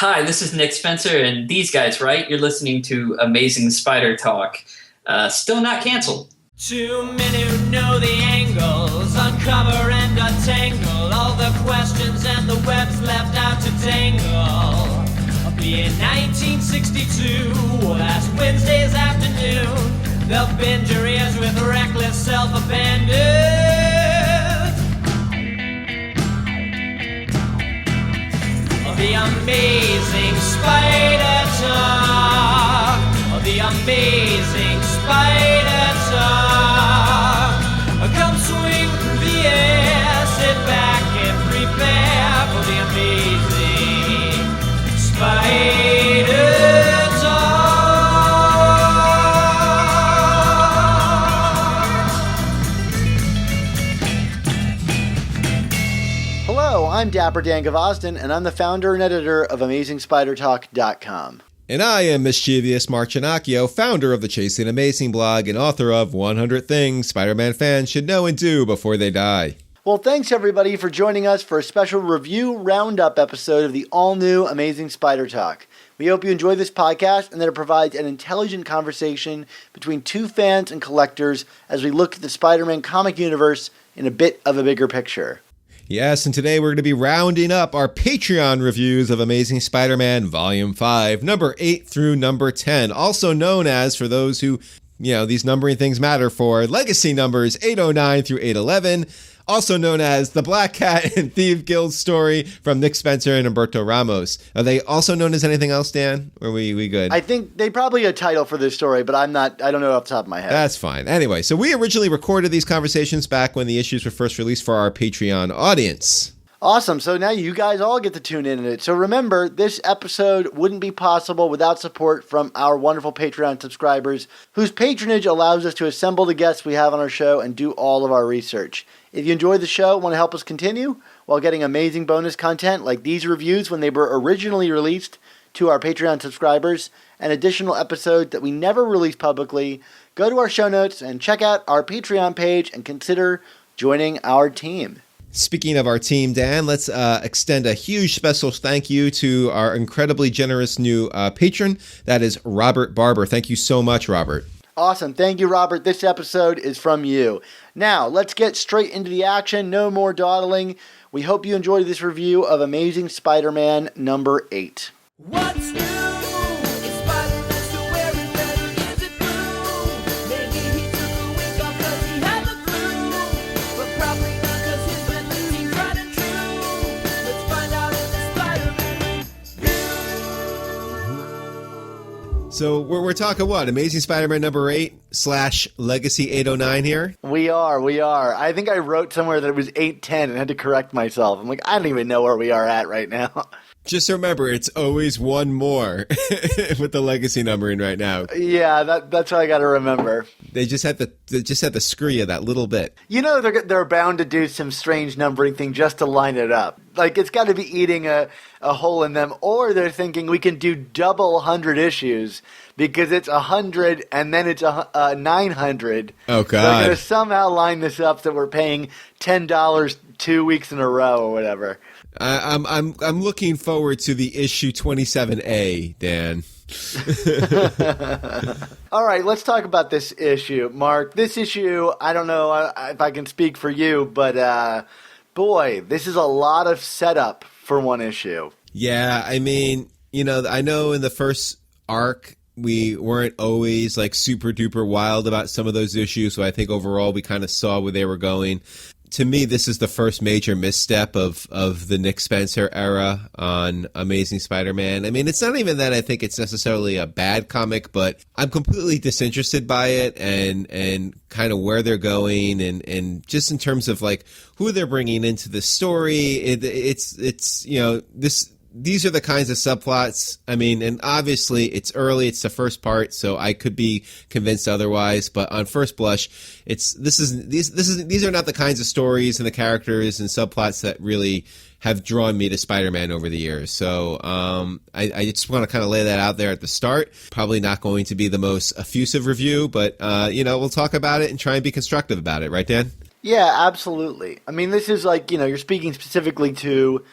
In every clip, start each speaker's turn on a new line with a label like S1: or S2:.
S1: Hi, this is Nick Spencer, and these guys, right? You're listening to Amazing Spider Talk. Still not canceled.
S2: Too many who know the angles, uncover and untangle all the questions and the webs left out to tangle. Be in 1962, last Wednesday's afternoon, they'll bend your ears with reckless self-abandon. The Amazing Spider Talk. The Amazing Spider Talk. Come swing through the air, sit back and prepare for the Amazing Spider
S3: Hello, I'm Dapper Dan Gavosden, and I'm the founder and editor of AmazingSpiderTalk.com.
S4: And I am Mischievous Mark Chinacchio, founder of the Chasing Amazing blog and author of 100 Things Spider-Man Fans Should Know and Do Before They Die.
S3: Well, thanks everybody for joining us for a special review roundup episode of the all-new Amazing Spider Talk. We hope you enjoy this podcast and that it provides an intelligent conversation between two fans and collectors as we look at the Spider-Man comic universe in a bit of a bigger picture.
S4: Yes, and today we're going to be rounding up our Patreon reviews of Amazing Spider-Man Volume 5, number 8 through number 10, also known as, for those who, these numbering things matter for, legacy numbers 809 through 811, also known as the Black Cat and Thief Guild story from Nick Spencer and Humberto Ramos. Are they also known as anything else, Dan? Or are we good?
S3: I think they probably a title for this story, but I don't know off the top of my head.
S4: That's fine. Anyway, so we originally recorded these conversations back when the issues were first released for our Patreon audience.
S3: Awesome. So now you guys all get to tune in it. So remember, this episode wouldn't be possible without support from our wonderful Patreon subscribers, whose patronage allows us to assemble the guests we have on our show and do all of our research. If you enjoyed the show and want to help us continue while getting amazing bonus content like these reviews when they were originally released to our Patreon subscribers and additional episodes that we never released publicly, go to our show notes and check out our Patreon page and consider joining our team.
S4: Speaking of our team, Dan, let's extend a huge special thank you to our incredibly generous new patron. That is Robert Barber. Thank you so much, Robert.
S3: Awesome. Thank you, Robert. This episode is from you. Now, let's get straight into the action. No more dawdling. We hope you enjoyed this review of Amazing Spider-Man number 8.
S2: What's new? Is Spider-Man still wearing red? Is it blue? Maybe he took a week off cause he had the flu. But probably not cause his methods seem tried and true. Let's find out in the Spider-Man review.
S4: So we're talking what? Amazing Spider-Man number 8 / Legacy 809 here?
S3: We are. I think I wrote somewhere that it was 810 and had to correct myself. I'm like, I don't even know where we are at right now.
S4: Just remember, it's always one more with the legacy numbering right now.
S3: Yeah, that's what I got to remember.
S4: They just had to screw you that little bit.
S3: You know they're bound to do some strange numbering thing just to line it up. Like, it's got to be eating a hole in them, or they're thinking we can do double 100 issues because it's 100 and then it's 900.
S4: Oh, God.
S3: They're going to somehow line this up that we're paying $10 2 weeks in a row or whatever.
S4: I'm looking forward to the issue 27A, Dan.
S3: All right, let's talk about this issue, Mark. This issue, I don't know if I can speak for you, but boy, this is a lot of setup for one issue.
S4: Yeah, I mean, I know in the first arc we weren't always like super duper wild about some of those issues, so I think overall we kind of saw where they were going. To me, this is the first major misstep of the Nick Spencer era on Amazing Spider-Man. I mean, it's not even that I think it's necessarily a bad comic, but I'm completely disinterested by it and kind of where they're going and just in terms of like who they're bringing into the story. It's these are the kinds of subplots. I mean, and obviously it's early, it's the first part, so I could be convinced otherwise, but on first blush, these are not the kinds of stories and the characters and subplots that really have drawn me to Spider-Man over the years. So I just want to kind of lay that out there at the start. Probably not going to be the most effusive review, but we'll talk about it and try and be constructive about it, right, Dan?
S3: Yeah, absolutely. I mean, this is like, you're speaking specifically to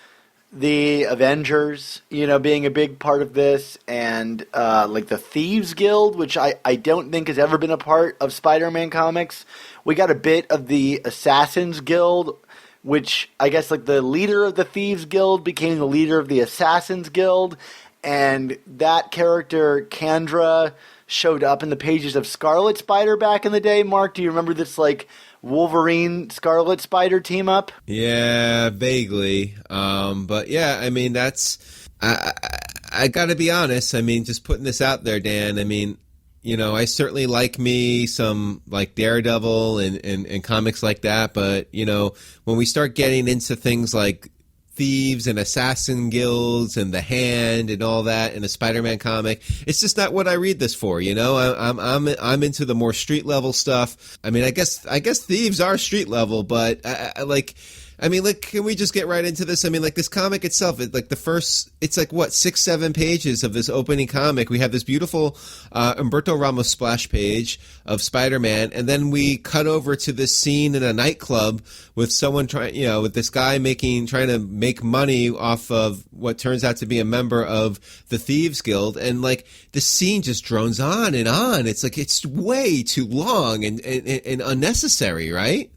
S3: the Avengers, being a big part of this, and like the Thieves Guild, which I don't think has ever been a part of Spider-Man comics. We got a bit of the Assassins Guild, which I guess like the leader of the Thieves Guild became the leader of the Assassins Guild, and that character, Kandra, showed up in the pages of Scarlet Spider back in the day. Mark, do you remember this like Wolverine Scarlet Spider team up?
S4: Yeah, vaguely. But yeah, I mean, I gotta be honest. I mean, just putting this out there, Dan. I mean, I certainly like me some like Daredevil and comics like that. But, when we start getting into things like Thieves and Assassin Guilds and The Hand and all that in a Spider-Man comic, it's just not what I read this for. I'm into the more street level stuff. I mean, I guess Thieves are street level, but can we just get right into this? I mean, like this comic itself, it's like what, 6-7 pages of this opening comic. We have this beautiful Humberto Ramos splash page of Spider-Man, and then we cut over to this scene in a nightclub with someone with this guy trying to make money off of what turns out to be a member of the Thieves Guild, and like the scene just drones on and on. It's like it's way too long and unnecessary, right?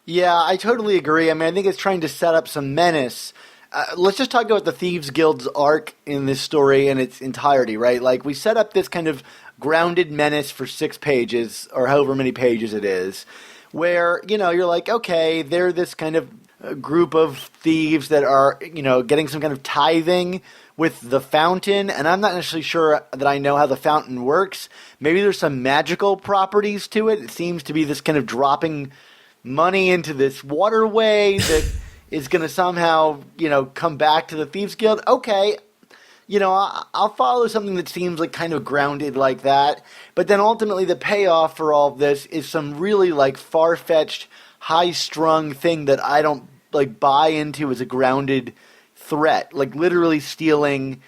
S3: Yeah, I totally agree. I mean, I think it's trying to set up some menace. Let's just talk about the Thieves Guild's arc in this story in its entirety, right? Like, we set up this kind of grounded menace for 6 pages, or however many pages it is, where, you're like, okay, they're this kind of group of thieves that are, getting some kind of tithing with the fountain, and I'm not necessarily sure that I know how the fountain works. Maybe there's some magical properties to it. It seems to be this kind of dropping money into this waterway that is going to somehow, come back to the Thieves Guild. Okay, I'll follow something that seems like kind of grounded like that. But then ultimately the payoff for all of this is some really like far-fetched, high-strung thing that I don't like buy into as a grounded threat. Like literally stealing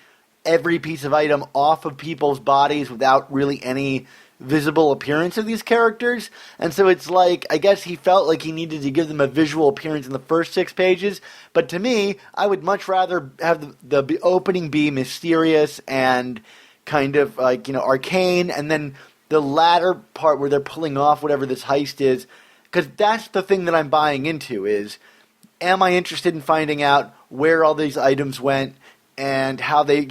S3: every piece of item off of people's bodies without really any visible appearance of these characters. And so it's like, I guess he felt like he needed to give them a visual appearance in the first 6 pages, but to me, I would much rather have the opening be mysterious and kind of like, arcane, and then the latter part where they're pulling off whatever this heist is, because that's the thing that I'm buying into is, am I interested in finding out where all these items went and how they,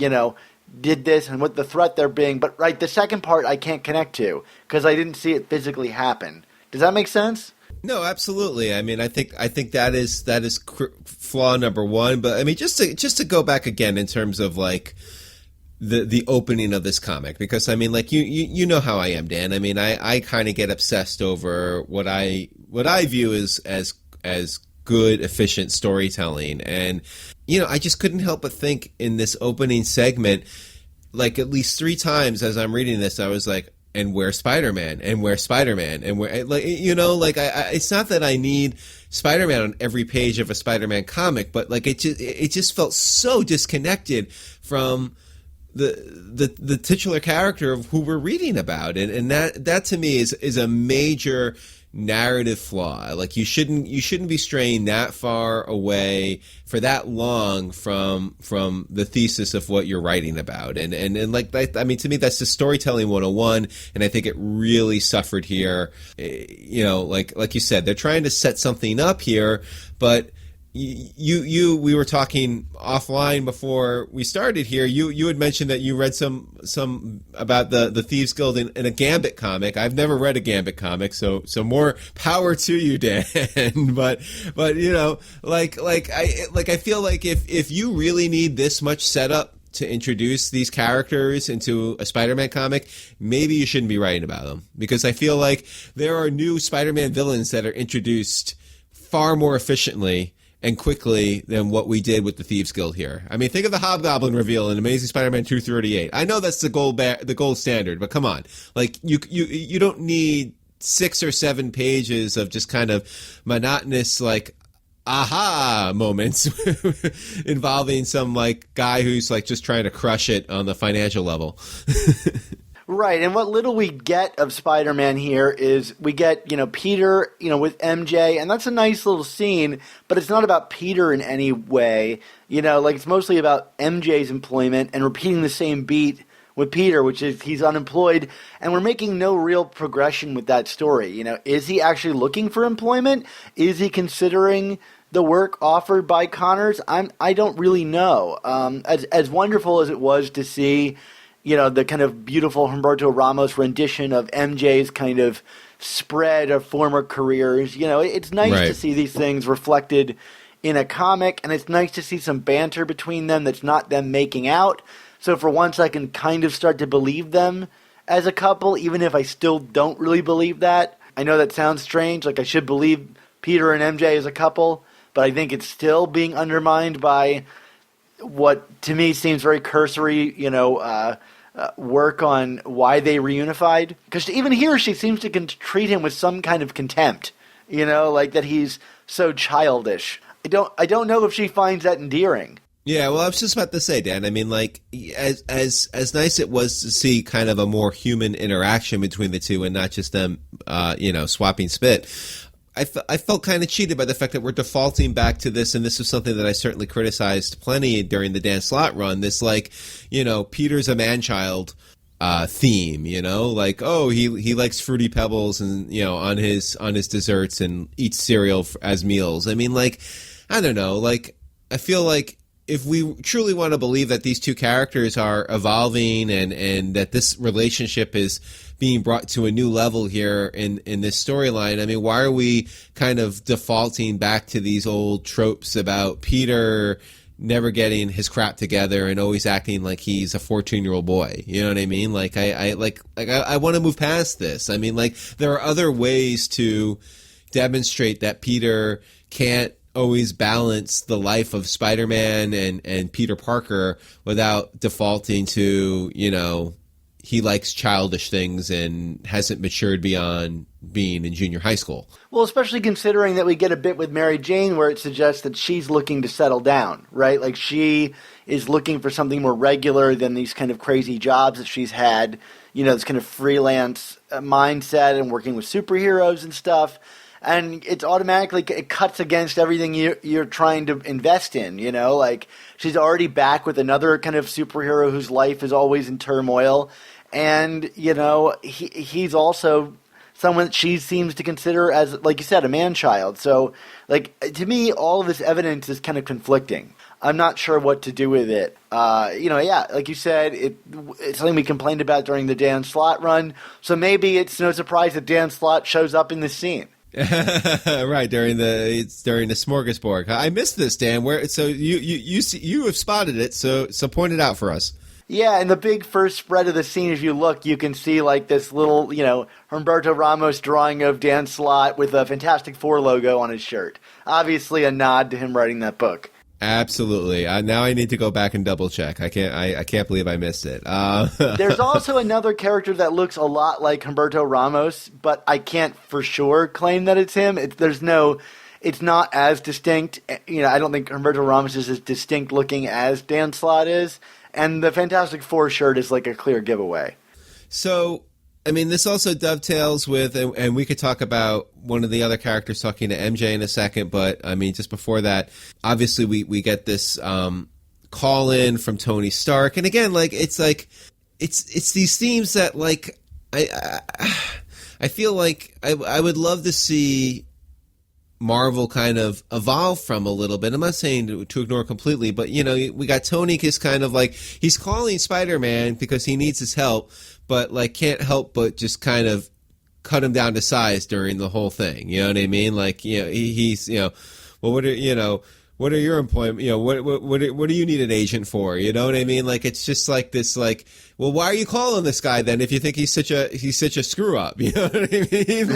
S3: did this and what the threat they're being, but right, the second part I can't connect to because I didn't see it physically happen. Does that make sense?
S4: No, absolutely. I mean, I think that is flaw number one. But I mean, just to go back again in terms of like the opening of this comic, because I mean, like you know how I am, Dan. I mean, I kind of get obsessed over what I view as good, efficient storytelling. And, I just couldn't help but think in this opening segment, like at least 3 times as I'm reading this, I was like, and where's Spider-Man? And where's Spider-Man? And where, like, it's not that I need Spider-Man on every page of a Spider-Man comic, but like it just felt so disconnected from the titular character of who we're reading about. And that to me is a major narrative flaw. Like you shouldn't be straying that far away for that long from the thesis of what you're writing about. And like, I mean, to me, that's the storytelling 101. And I think it really suffered here. Like you said, they're trying to set something up here, but we were talking offline before we started here. You had mentioned that you read some about the Thieves Guild in a Gambit comic. I've never read a Gambit comic, so more power to you, Dan. but I feel like if you really need this much setup to introduce these characters into a Spider-Man comic, maybe you shouldn't be writing about them, because I feel like there are new Spider-Man villains that are introduced far more efficiently and quickly than what we did with the Thieves Guild here. I mean, think of the Hobgoblin reveal in Amazing Spider-Man 238. I know that's the gold standard, but come on. Like, you don't need 6 or 7 pages of just kind of monotonous, like, aha moments involving some, like, guy who's, like, just trying to crush it on the financial level.
S3: Right, and what little we get of Spider-Man here is we get, Peter, with MJ, and that's a nice little scene, but it's not about Peter in any way. It's mostly about MJ's employment and repeating the same beat with Peter, which is he's unemployed, and we're making no real progression with that story. Is he actually looking for employment? Is he considering the work offered by Connors? I don't really know. As wonderful as it was to see, the kind of beautiful Humberto Ramos rendition of MJ's kind of spread of former careers, it's nice to see these things reflected in a comic, and it's nice to see some banter between them that's not them making out. So for once I can kind of start to believe them as a couple, even if I still don't really believe that. I know that sounds strange, like I should believe Peter and MJ as a couple, but I think it's still being undermined by what to me seems very cursory, work on why they reunified. Because even here she seems to treat him with some kind of contempt, like that he's so childish. I don't know if she finds that endearing.
S4: Yeah, well, I was just about to say, Dan. I mean, like, as nice it was to see kind of a more human interaction between the two and not just them, swapping spit. I felt kind of cheated by the fact that we're defaulting back to this, and this is something that I certainly criticized plenty during the Dan Slott run. This, Peter's a man-child theme, like, oh, he likes Fruity Pebbles and on his desserts and eats cereal as meals. I mean, like, I don't know, like, I feel like if we truly want to believe that these two characters are evolving and that this relationship is being brought to a new level here in this storyline, I mean, why are we kind of defaulting back to these old tropes about Peter never getting his crap together and always acting like he's a 14-year-old boy? You know what I mean? Like, I want to move past this. I mean, like, there are other ways to demonstrate that Peter can't always balance the life of Spider-Man and Peter Parker without defaulting to, he likes childish things and hasn't matured beyond being in junior high school.
S3: Well, especially considering that we get a bit with Mary Jane where it suggests that she's looking to settle down, right? Like she is looking for something more regular than these kind of crazy jobs that she's had, this kind of freelance mindset and working with superheroes and stuff. And it's automatically, it cuts against everything you're trying to invest in, like she's already back with another kind of superhero whose life is always in turmoil. And, he's also someone that she seems to consider as, like you said, a man-child. So, like, to me, all of this evidence is kind of conflicting. I'm not sure what to do with it. Like you said, it's something we complained about during the Dan Slott run. So maybe it's no surprise that Dan Slott shows up in this scene.
S4: Right, during the smorgasbord. I missed this, Dan. So you have spotted it, so point it out for us.
S3: Yeah, in the big first spread of the scene, if you look, you can see like this little, Humberto Ramos drawing of Dan Slott with a Fantastic Four logo on his shirt. Obviously a nod to him writing that book.
S4: Absolutely. Now I need to go back and double check. I can't believe I missed it.
S3: There's also another character that looks a lot like Humberto Ramos, but I can't for sure claim that it's him. It's not as distinct. I don't think Humberto Ramos is as distinct looking as Dan Slott is. And the Fantastic Four shirt is like a clear giveaway.
S4: So, I mean, this also dovetails with, and we could talk about one of the other characters talking to MJ in a second, but, I mean, just before that, obviously we get this call-in from Tony Stark. And again, it's these themes that, like, I feel like I would love to see Marvel kind of evolve from a little bit. I'm not saying to ignore completely, but, we got Tony is kind of like, he's calling Spider-Man because he needs his help, but, like, can't help but just kind of cut him down to size during the whole thing. You know what I mean? Like, he's, well, what are your employment, what do you need an agent for? You know what I mean? Like, it's just like this, like, well, why are you calling this guy then if you think he's such a screw up? You know what I mean?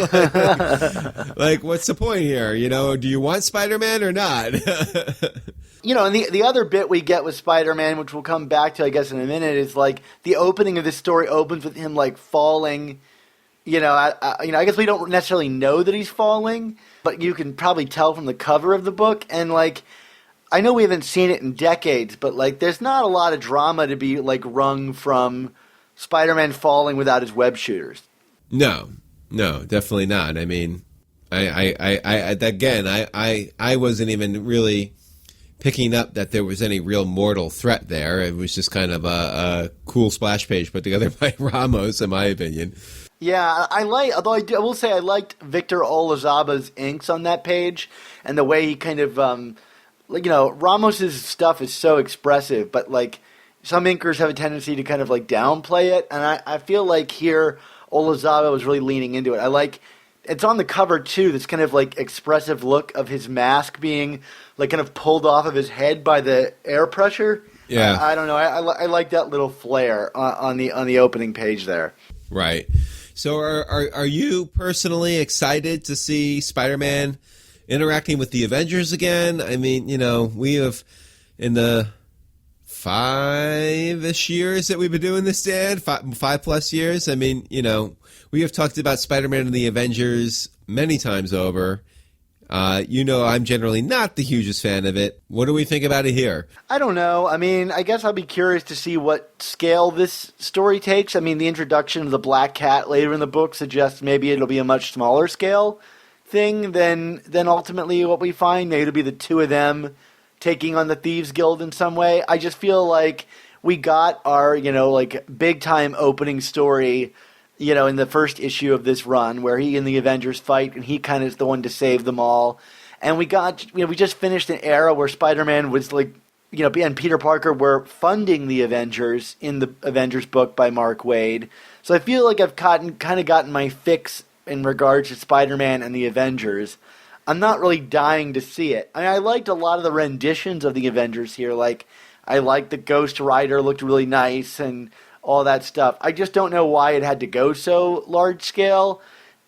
S4: Like, what's the point here? Do you want Spider-Man or not?
S3: And the other bit we get with Spider-Man, which we'll come back to, I guess, in a minute, is like the opening of this story opens with him like falling. I guess we don't necessarily know that he's falling, but you can probably tell from the cover of the book. And like, I know we haven't seen it in decades, but like, there's not a lot of drama to be like wrung from Spider-Man falling without his web shooters.
S4: No, definitely not. I mean, I wasn't even really picking up that there was any real mortal threat there. It was just kind of a cool splash page put together by Ramos, in my opinion.
S3: Yeah, I will say I liked Victor Olazaba's inks on that page, and the way he kind of, Ramos's stuff is so expressive, but like some inkers have a tendency to kind of like downplay it, and I feel like here Olazaba was really leaning into it. It's on the cover too, this kind of like expressive look of his mask being like kind of pulled off of his head by the air pressure.
S4: Yeah.
S3: I don't know. I like that little flair on the opening page there.
S4: Right. So are you personally excited to see Spider-Man interacting with the Avengers again? I mean, we have, in the 5-ish years that we've been doing this, Dan, 5+ years, I mean, we have talked about Spider-Man and the Avengers many times over. I'm generally not the hugest fan of it. What do we think about it here?
S3: I don't know. I mean, I guess I'll be curious to see what scale this story takes. I mean, the introduction of the Black Cat later in the book suggests maybe it'll be a much smaller scale thing than ultimately what we find. Maybe it'll be the two of them taking on the Thieves Guild in some way. I just feel like we got our, big time opening story, in the first issue of this run where he and the Avengers fight and he kind of is the one to save them all. And we got, we just finished an era where Spider-Man was like, and Peter Parker were funding the Avengers in the Avengers book by Mark Waid. So I feel like I've kind of gotten my fix in regards to Spider-Man and the Avengers. I'm not really dying to see it. I mean, I liked a lot of the renditions of the Avengers here. Like, I liked the Ghost Rider looked really nice and all that stuff. I just don't know why it had to go so large scale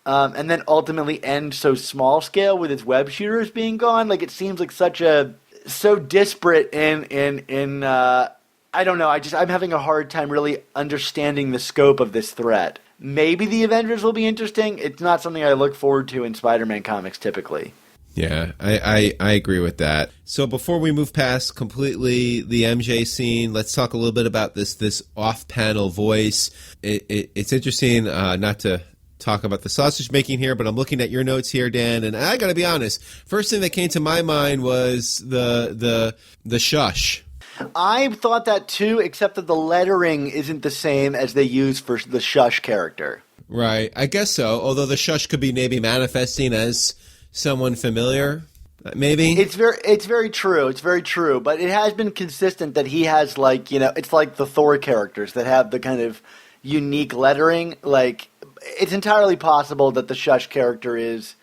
S3: and then ultimately end so small scale with its web shooters being gone. Like, it seems like so disparate in I don't know. I'm having a hard time really understanding the scope of this threat. Maybe the Avengers will be interesting. It's not something I look forward to in Spider-Man comics typically.
S4: Yeah, I agree with that. So before we move past completely the MJ scene, let's talk a little bit about this off-panel voice. It's interesting, not to talk about the sausage making here, but I'm looking at your notes here, Dan, and I got to be honest. First thing that came to my mind was the shush.
S3: I thought that too, except that the lettering isn't the same as they use for the shush character.
S4: Right, I guess so. Although the shush could be maybe manifesting as someone familiar, maybe.
S3: It's very true. It's very true. But it has been consistent that he has it's like the Thor characters that have the kind of unique lettering. Like, it's entirely possible that the Shush character is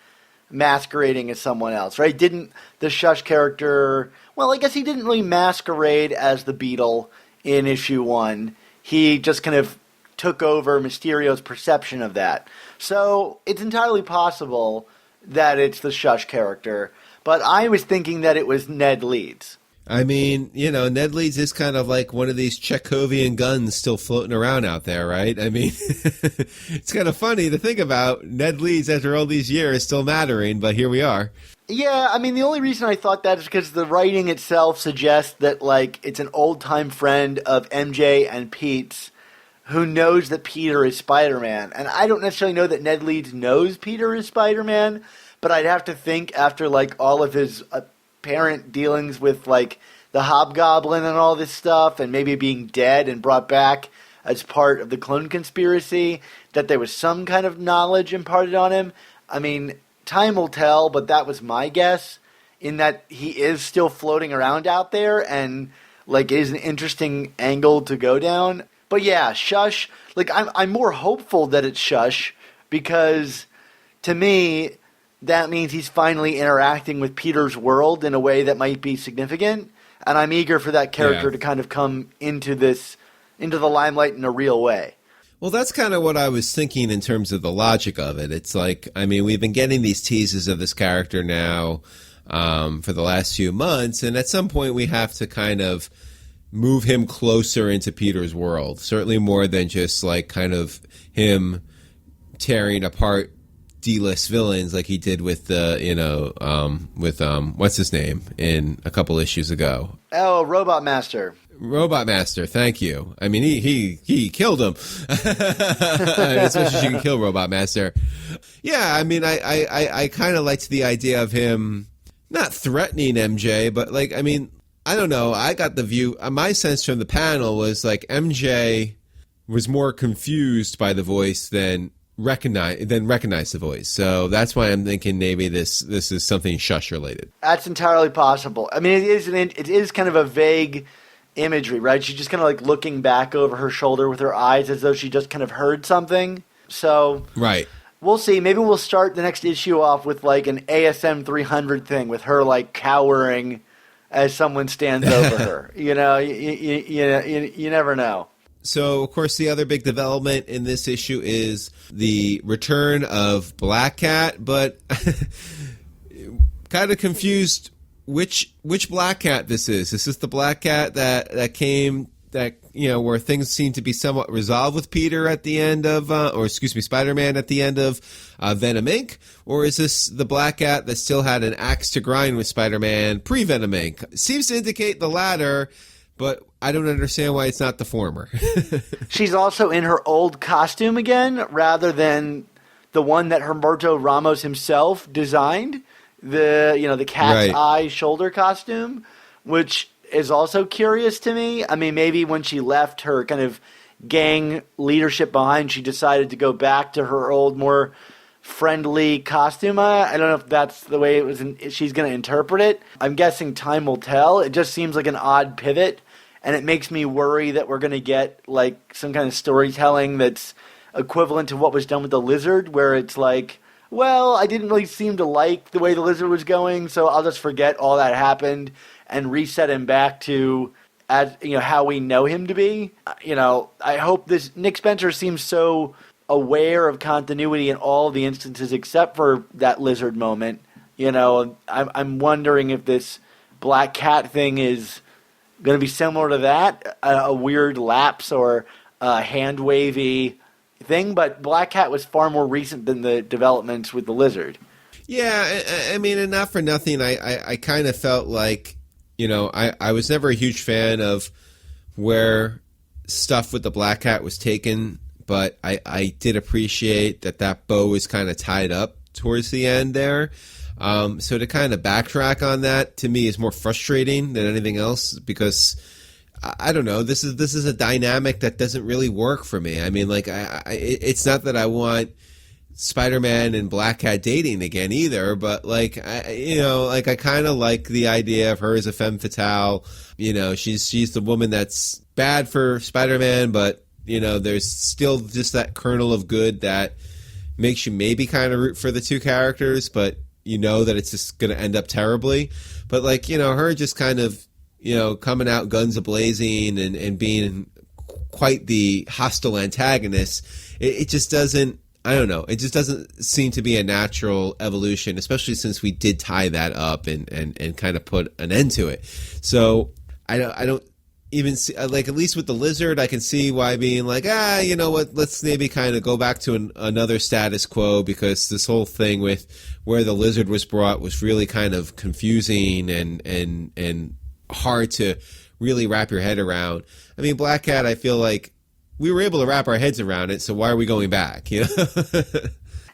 S3: masquerading as someone else, right? Didn't the Shush character? Well, I guess he didn't really masquerade as the Beetle in issue 1. He just kind of took over Mysterio's perception of that. So it's entirely possible that it's the Shush character, but I was thinking that it was Ned Leeds.
S4: I mean, Ned Leeds is kind of like one of these Chekhovian guns still floating around out there, right? I mean, it's kind of funny to think about Ned Leeds after all these years still mattering, but here we are.
S3: Yeah, I mean, the only reason I thought that is because the writing itself suggests that, it's an old-time friend of MJ and Pete's who knows that Peter is Spider-Man. And I don't necessarily know that Ned Leeds knows Peter is Spider-Man, but I'd have to think after, all of his apparent dealings with, the Hobgoblin and all this stuff, and maybe being dead and brought back as part of the clone conspiracy, that there was some kind of knowledge imparted on him. I mean, time will tell, but that was my guess, in that he is still floating around out there, and, it is an interesting angle to go down. But yeah, Shush, I'm more hopeful that it's Shush, because to me, that means he's finally interacting with Peter's world in a way that might be significant, and I'm eager for that character to kind of come into the limelight in a real way.
S4: Well, that's kind of what I was thinking in terms of the logic of it. It's we've been getting these teases of this character now for the last few months, and at some point we have to kind of move him closer into Peter's world. Certainly more than just kind of him tearing apart D-list villains like he did with what's his name in a couple issues ago.
S3: Oh, Robot Master.
S4: Robot Master, thank you. I mean, he killed him. As much as you can kill Robot Master. Yeah, I mean, I kind of liked the idea of him not threatening MJ, but like, I mean, I don't know. I got the view. My sense from the panel was like MJ was more confused by the voice than recognized the voice. So that's why I'm thinking maybe this is something Shush related.
S3: That's entirely possible. I mean, it is kind of a vague imagery, right? She's just kind of like looking back over her shoulder with her eyes as though she just kind of heard something. So
S4: right.
S3: We'll see. Maybe we'll start the next issue off with like an ASM 300 thing with her like cowering as someone stands over her. You know, you never know.
S4: So, of course, the other big development in this issue is the return of Black Cat, but kind of confused which Black Cat this is. Is this the Black Cat that came, that, you know, where things seem to be somewhat resolved with Peter at the end of, Spider-Man at the end of Venom Inc.? Or is this the Black Cat that still had an axe to grind with Spider-Man pre-Venom Inc.? Seems to indicate the latter, but I don't understand why it's not the former.
S3: She's also in her old costume again, rather than the one that Humberto Ramos himself designed, the cat's eye shoulder costume, which is also curious to me. I mean, maybe when she left her kind of gang leadership behind, she decided to go back to her old, more friendly costume. I don't know if that's the way she's going to interpret it. I'm guessing time will tell. It just seems like an odd pivot. And it makes me worry that we're going to get like some kind of storytelling that's equivalent to what was done with the Lizard, where it's like, well, I didn't really seem to like the way the Lizard was going, so I'll just forget all that happened and reset him back to how we know him to be. I hope this Nick Spencer seems so aware of continuity in all the instances except for that Lizard moment. I'm wondering if this Black Cat thing is going to be similar to that, a weird lapse or a hand-wavy thing, but Black Cat was far more recent than the developments with the Lizard.
S4: Yeah, I mean, and not for nothing, I kind of felt like, I was never a huge fan of where stuff with the Black Cat was taken, but I did appreciate that bow was kind of tied up towards the end there. So to kind of backtrack on that, to me, is more frustrating than anything else, because I don't know, this is a dynamic that doesn't really work for me. I mean, like, it's not that I want Spider-Man and Black Cat dating again either, but like, I kind of like the idea of her as a femme fatale. She's the woman that's bad for Spider-Man, but there's still just that kernel of good that makes you maybe kind of root for the two characters, but that it's just going to end up terribly. But like, her just kind of, coming out guns a-blazing and being quite the hostile antagonist, it just doesn't, I don't know, it just doesn't seem to be a natural evolution, especially since we did tie that up and kind of put an end to it. So I don't even see, like, at least with the Lizard, I can see why being like, you know what, let's maybe kind of go back to another status quo, because this whole thing with where the Lizard was brought was really kind of confusing and hard to really wrap your head around. I mean, Black Cat, I feel like we were able to wrap our heads around it, so why are we going back?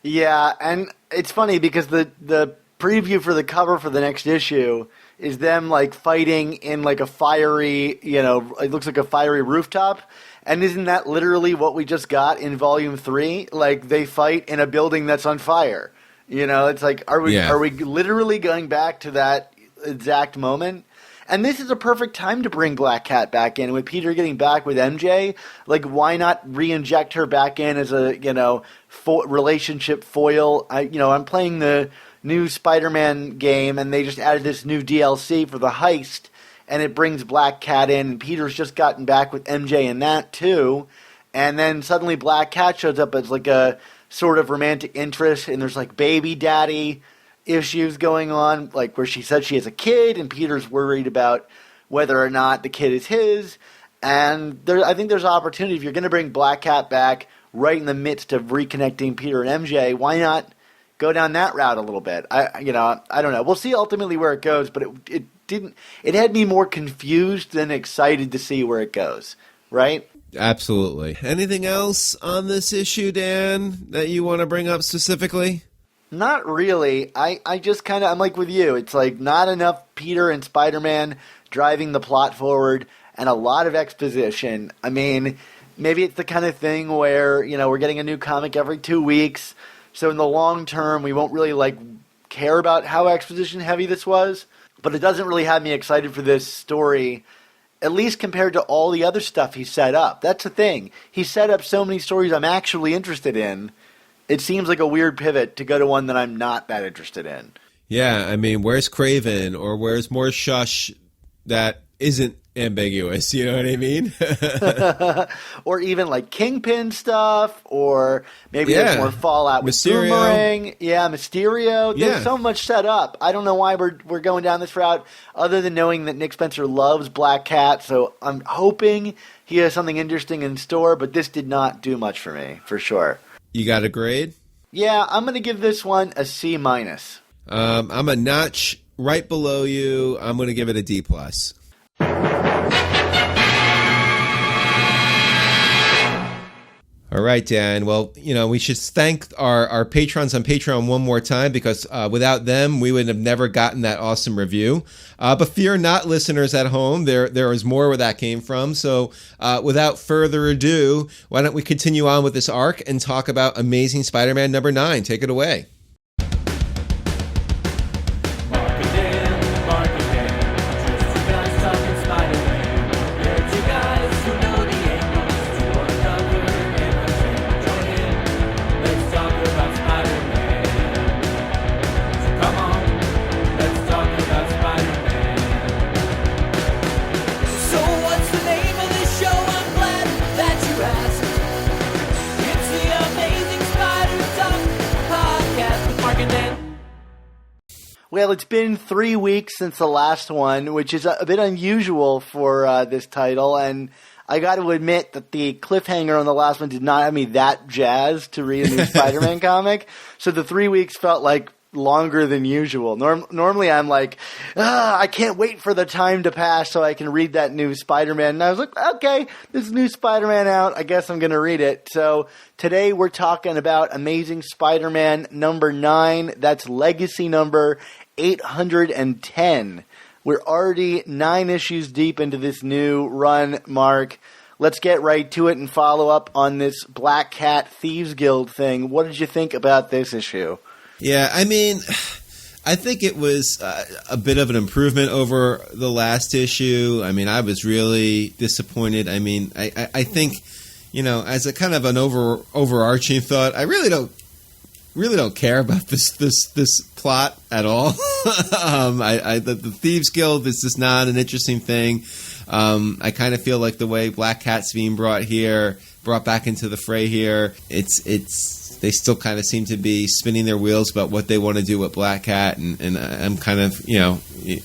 S3: Yeah, and it's funny because the preview for the cover for the next issue is them like fighting in like a fiery, it looks like a fiery rooftop. And isn't that literally what we just got in Volume 3? Like, they fight in a building that's on fire. It's like, are we literally going back to that exact moment? And this is a perfect time to bring Black Cat back in. With Peter getting back with MJ, like, why not re-inject her back in as a, relationship foil? I'm playing the new Spider-Man game, and they just added this new DLC for the heist, and it brings Black Cat in, and Peter's just gotten back with MJ in that, too. And then suddenly Black Cat shows up as, like, a sort of romantic interest, and there's, like, baby daddy issues going on, like where she said she has a kid, and Peter's worried about whether or not the kid is his. And I think there's opportunity. If you're going to bring Black Cat back right in the midst of reconnecting Peter and MJ, why not go down that route a little bit? I don't know. We'll see ultimately where it goes, but it it had me more confused than excited to see where it goes, right?
S4: Absolutely. Anything else on this issue, Dan, that you want to bring up specifically?
S3: Not really. I just kind of, I'm like with you. It's like not enough Peter and Spider-Man driving the plot forward and a lot of exposition. I mean, maybe it's the kind of thing where, we're getting a new comic every 2 weeks. So in the long term, we won't really care about how exposition heavy this was. But it doesn't really have me excited for this story, at least compared to all the other stuff he set up. That's the thing. He set up so many stories I'm actually interested in. It seems like a weird pivot to go to one that I'm not that interested in.
S4: Yeah, I mean, where's Craven, or where's more shush that isn't ambiguous, you know what I mean?
S3: Or even Kingpin stuff, or maybe there's more fallout with
S4: Mysterio.
S3: Boomerang. Yeah, Mysterio. There's so much set up. I don't know why we're going down this route, other than knowing that Nick Spencer loves Black Cat, so I'm hoping he has something interesting in store, but this did not do much for me, for sure.
S4: You got a grade?
S3: Yeah, I'm going to give this one a C-.
S4: I'm a notch right below you. I'm going to give it a D+. All right, Dan. Well, we should thank our patrons on Patreon one more time, because without them, we would have never gotten that awesome review. But fear not, listeners at home, there is more where that came from. So without further ado, why don't we continue on with this arc and talk about Amazing Spider-Man number 9. Take it away.
S3: Well, it's been 3 weeks since the last one, which is a bit unusual for this title, and I got to admit that the cliffhanger on the last one did not have me that jazzed to read a new Spider-Man comic, so the 3 weeks felt like longer than usual. Normally I'm like, I can't wait for the time to pass so I can read that new Spider-Man, and I was like, okay, this new Spider-Man out, I guess I'm going to read it. So today we're talking about Amazing Spider-Man number 9, that's legacy number 810. We're already 9 issues deep into this new run, Mark. Let's get right to it and follow up on this Black Cat Thieves Guild thing. What did you think about this issue?
S4: Yeah, I mean, I think it was a bit of an improvement over the last issue. I mean, I was really disappointed. I mean, I think, as a kind of an overarching thought, I really don't care about this plot at all. The Thieves Guild is just not an interesting thing. I kind of feel like the way Black Cat's being brought back into the fray here, they still kind of seem to be spinning their wheels about what they want to do with Black Cat, and I'm kind of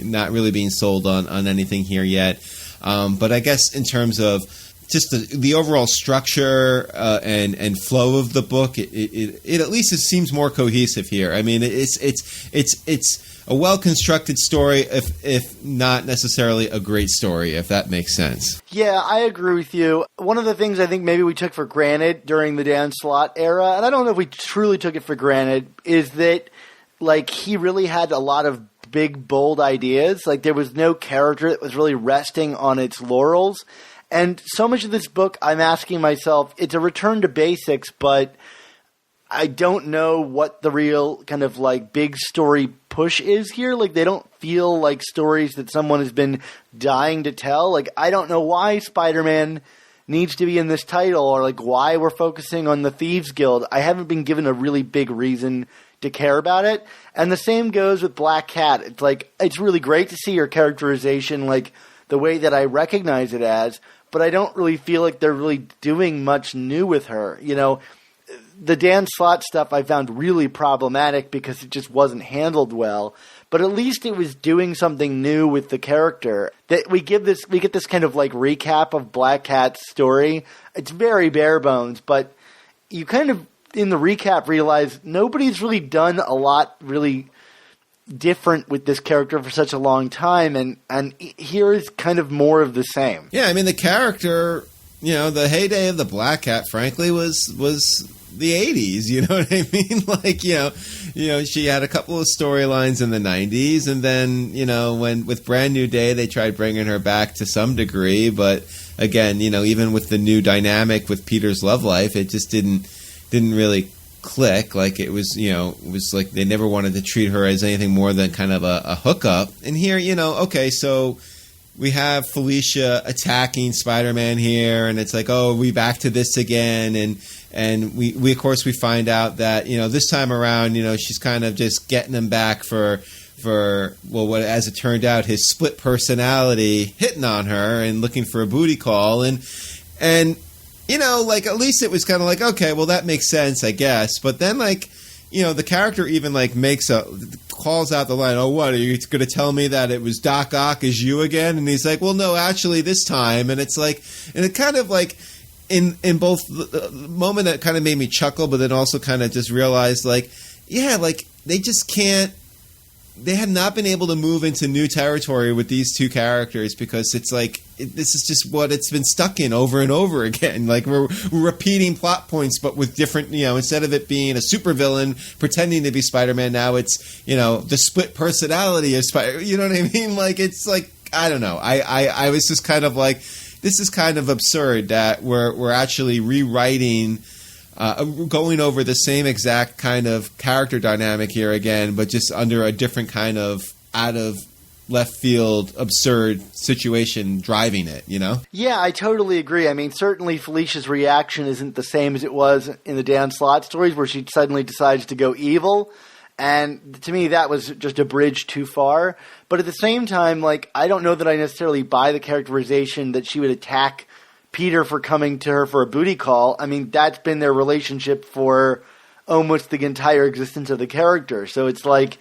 S4: not really being sold on anything here yet. But I guess in terms of just the overall structure and flow of the book, it at least seems more cohesive here. I mean, it's a well-constructed story, if not necessarily a great story, if that makes sense.
S3: Yeah, I agree with you. One of the things I think maybe we took for granted during the Dan Slott era, and I don't know if we truly took it for granted, is that he really had a lot of big, bold ideas. There was no character that was really resting on its laurels. And so much of this book, I'm asking myself, it's a return to basics, but I don't know what the real kind of big story push is here. They don't feel like stories that someone has been dying to tell. I don't know why Spider-Man needs to be in this title, or why we're focusing on the Thieves Guild. I haven't been given a really big reason to care about it. And the same goes with Black Cat. It's it's really great to see her characterization the way that I recognize it as, but I don't really feel like they're really doing much new with her. The Dan Slott stuff I found really problematic because it just wasn't handled well, but at least it was doing something new with the character. That we get this kind of recap of Black Cat's story. It's very bare bones, but you kind of in the recap realize nobody's really done a lot really different with this character for such a long time, and here is kind of more of the same.
S4: Yeah, I mean, the character, the heyday of the Black Cat, frankly, was the 80s, you know what I mean? Like, she had a couple of storylines in the 90s, and then, when with Brand New Day, they tried bringing her back to some degree, but again, even with the new dynamic with Peter's love life, it just didn't really click. Like, it was like they never wanted to treat her as anything more than kind of a hookup. And here, okay, so we have Felicia attacking Spider-Man here, and it's like, oh, are we back to this again? And we of course we find out that this time around she's kind of just getting him back for what, as it turned out, his split personality hitting on her and looking for a booty call, and like, at least it was kind of like, okay, well, that makes sense, I guess. But then, like, the character even like calls out the line, oh, what, are you going to tell me that it was Doc Ock as you again? And he's like, well, no, actually this time. And it's like, and it kind of like, in both the moment that kind of made me chuckle, but then also kind of just realized, like, yeah, like, they have not been able to move into new territory with these two characters, because it's like, this is just what it's been stuck in over and over again. Like, we're repeating plot points, but with different, instead of it being a supervillain pretending to be Spider-Man, now it's, the split personality of Spider, you know what I mean? Like, it's like, I don't know. I was just kind of like, this is kind of absurd that we're actually rewriting, going over the same exact kind of character dynamic here again, but just under a different kind of out of left field absurd situation driving it,
S3: Yeah, I totally agree. I mean, certainly Felicia's reaction isn't the same as it was in the Dan Slott stories, where she suddenly decides to go evil. And to me, that was just a bridge too far. But at the same time, like, I don't know that I necessarily buy the characterization that she would attack Peter for coming to her for a booty call. I mean, that's been their relationship for almost the entire existence of the character. So it's like,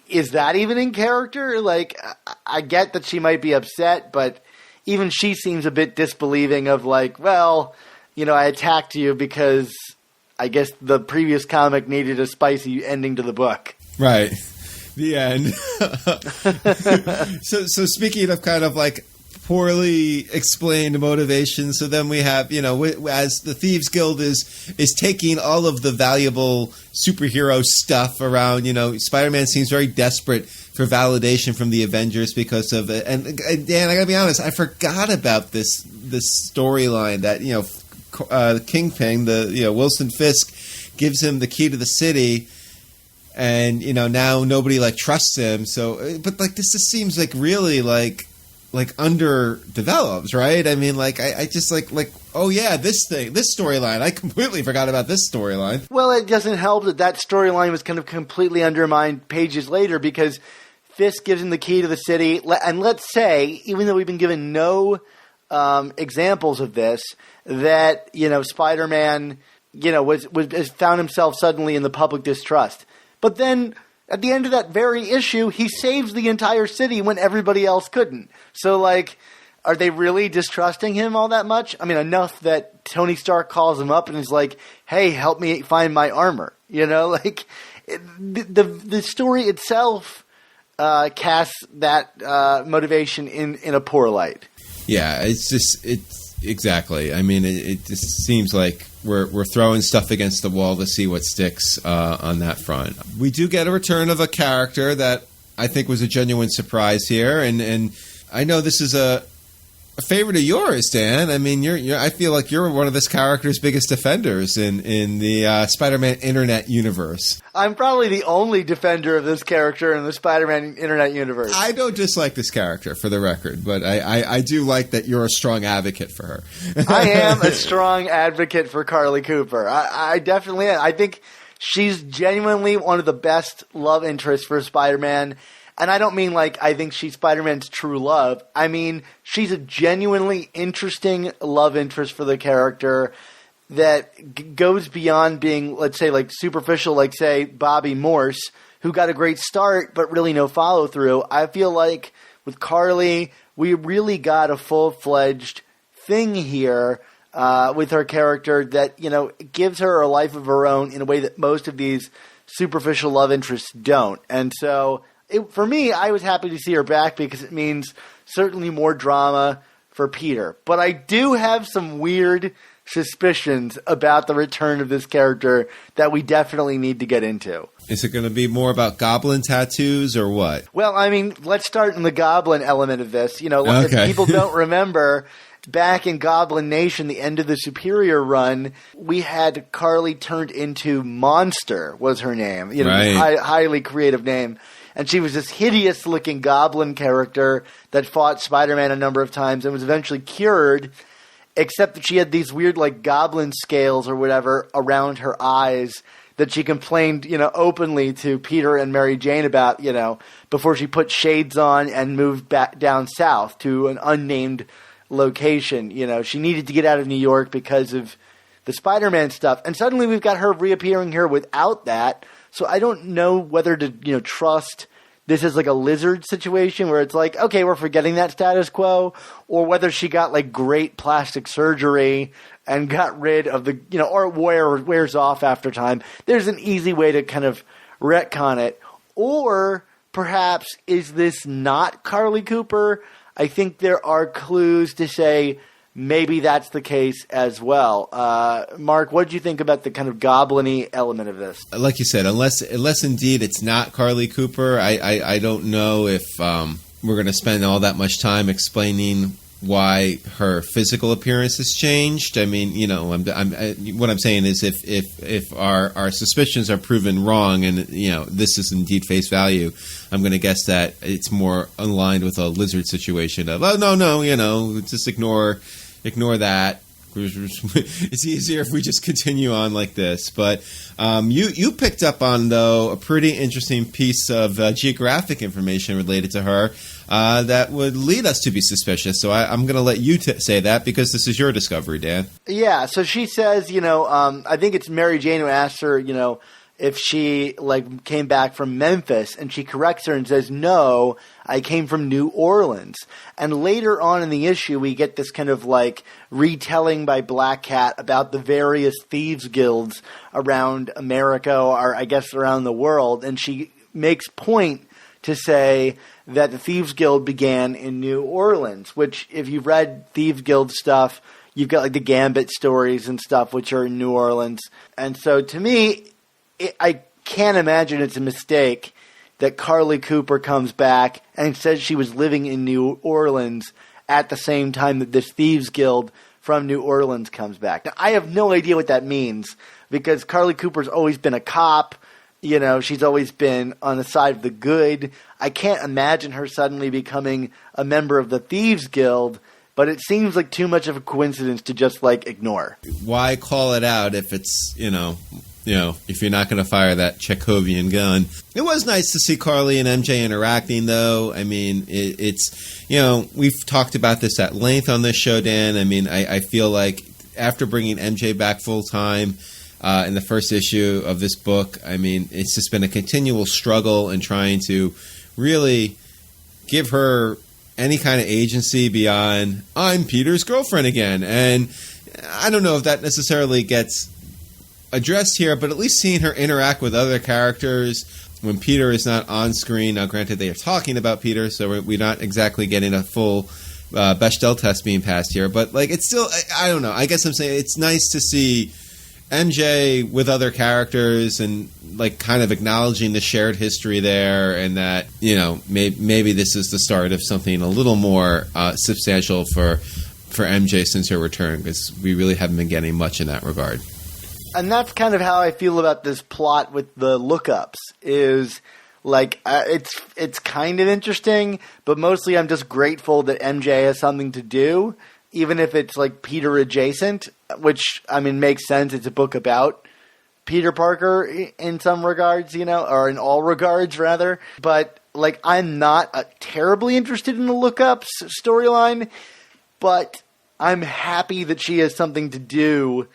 S3: is that even in character? Like, I get that she might be upset, but even she seems a bit disbelieving of like, well, I attacked you because I guess the previous comic needed a spicy ending to the book. Right.
S4: The end. So speaking of kind of like poorly explained motivation, so then we have, as the Thieves Guild is taking all of the valuable superhero stuff around, Spider-Man seems very desperate for validation from the Avengers because of it. And Dan, I gotta be honest, I forgot about this storyline that, Kingpin, Wilson Fisk gives him the key to the city, and now nobody like trusts him. So, but like this just seems like really like underdeveloped, right? I mean, like I just like oh yeah, this storyline. I completely forgot about this storyline.
S3: Well, it doesn't help that storyline was kind of completely undermined pages later, because Fisk gives him the key to the city, and let's say, even though we've been given no examples of this, that Spider-Man has found himself suddenly in the public distrust, but then at the end of that very issue, he saves the entire city when everybody else couldn't. So, like, are they really distrusting him all that much? I mean, enough that Tony Stark calls him up and is like, hey, help me find my armor. Like, the story itself casts that motivation in a poor light.
S4: Yeah, it's exactly. I mean, it just seems like we're throwing stuff against the wall to see what sticks on that front. We do get a return of a character that I think was a genuine surprise here, and I know this is a favorite of yours, Dan. I mean, I feel like you're one of this character's biggest defenders in the Spider-Man internet universe.
S3: I'm probably the only defender of this character in the Spider-Man internet universe.
S4: I don't dislike this character, for the record, but I do like that you're a strong advocate for her.
S3: I am a strong advocate for Carly Cooper. I definitely am. I think she's genuinely one of the best love interests for Spider-Man. And I don't mean like I think she's Spider-Man's true love. I mean, she's a genuinely interesting love interest for the character that goes beyond being, let's say, like superficial, like, say, Bobby Morse, who got a great start but really no follow-through. I feel like with Carly, we really got a full-fledged thing here with her character that, gives her a life of her own in a way that most of these superficial love interests don't. And so, for me, I was happy to see her back because it means certainly more drama for Peter. But I do have some weird suspicions about the return of this character that we definitely need to get into.
S4: Is it going to be more about goblin tattoos or what?
S3: Well, I mean, let's start in the goblin element of this. You know, if people don't remember, back in Goblin Nation, the end of the Superior run, we had Carly turned into Monster, was her name. You know,
S4: right.
S3: Highly creative name. And she was this hideous-looking goblin character that fought Spider-Man a number of times and was eventually cured, except that she had these weird, like, goblin scales or whatever around her eyes that she complained, you know, openly to Peter and Mary Jane about, you know, before she put shades on and moved back down south to an unnamed location. You know, she needed to get out of New York because of the Spider-Man stuff. And suddenly we've got her reappearing here without that. So I don't know whether to, you know, trust this is like a Lizard situation where it's like, okay, we're forgetting that status quo, or whether she got like great plastic surgery and got rid of the, you know, or it wears off after time. There's an easy way to kind of retcon it. Or perhaps is this not Carly Cooper? I think there are clues to say maybe that's the case as well. Mark, what did you think about the kind of goblin-y element of this?
S4: Like you said, unless indeed it's not Carly Cooper, I don't know if we're going to spend all that much time explaining why her physical appearance has changed. I mean, you know, what I'm saying is if our suspicions are proven wrong and, you know, this is indeed face value, I'm going to guess that it's more aligned with a Lizard situation of, oh, no, you know, just ignore that. It's easier if we just continue on like this. But you picked up on, though, a pretty interesting piece of geographic information related to her that would lead us to be suspicious. So I'm going to let you say that because this is your discovery, Dan.
S3: Yeah, so she says, you know, I think it's Mary Jane who asked her, you know, if she like came back from Memphis, and she corrects her and says, no, I came from New Orleans. And later on in the issue, we get this kind of like retelling by Black Cat about the various thieves guilds around America, or I guess around the world. And she makes point to say that the Thieves Guild began in New Orleans, which if you've read Thieves Guild stuff, you've got like the Gambit stories and stuff, which are in New Orleans. And so to me, I can't imagine it's a mistake that Carly Cooper comes back and says she was living in New Orleans at the same time that this Thieves Guild from New Orleans comes back. Now, I have no idea what that means because Carly Cooper's always been a cop. You know, she's always been on the side of the good. I can't imagine her suddenly becoming a member of the Thieves Guild, but it seems like too much of a coincidence to just, like, ignore.
S4: Why call it out if it's, you know, if you're not going to fire that Chekhovian gun? It was nice to see Carly and MJ interacting, though. I mean, it's, you know, we've talked about this at length on this show, Dan. I mean, I feel like after bringing MJ back full-time in the first issue of this book, I mean, it's just been a continual struggle in trying to really give her any kind of agency beyond, I'm Peter's girlfriend again. And I don't know if that necessarily gets addressed here, but at least seeing her interact with other characters when Peter is not on screen. Now, granted, they are talking about Peter, so we're not exactly getting a full Bechdel test being passed here. But, like, it's still, I don't know. I guess I'm saying it's nice to see MJ with other characters and, like, kind of acknowledging the shared history there, and that, you know, maybe this is the start of something a little more substantial for MJ since her return, because we really haven't been getting much in that regard.
S3: And that's kind of how I feel about this plot with the lookups, is like it's kind of interesting, but mostly I'm just grateful that MJ has something to do, even if it's like Peter adjacent, which, I mean, makes sense. It's a book about Peter Parker in some regards, you know, or in all regards rather. But like, I'm not terribly interested in the lookups storyline, but I'm happy that she has something to do,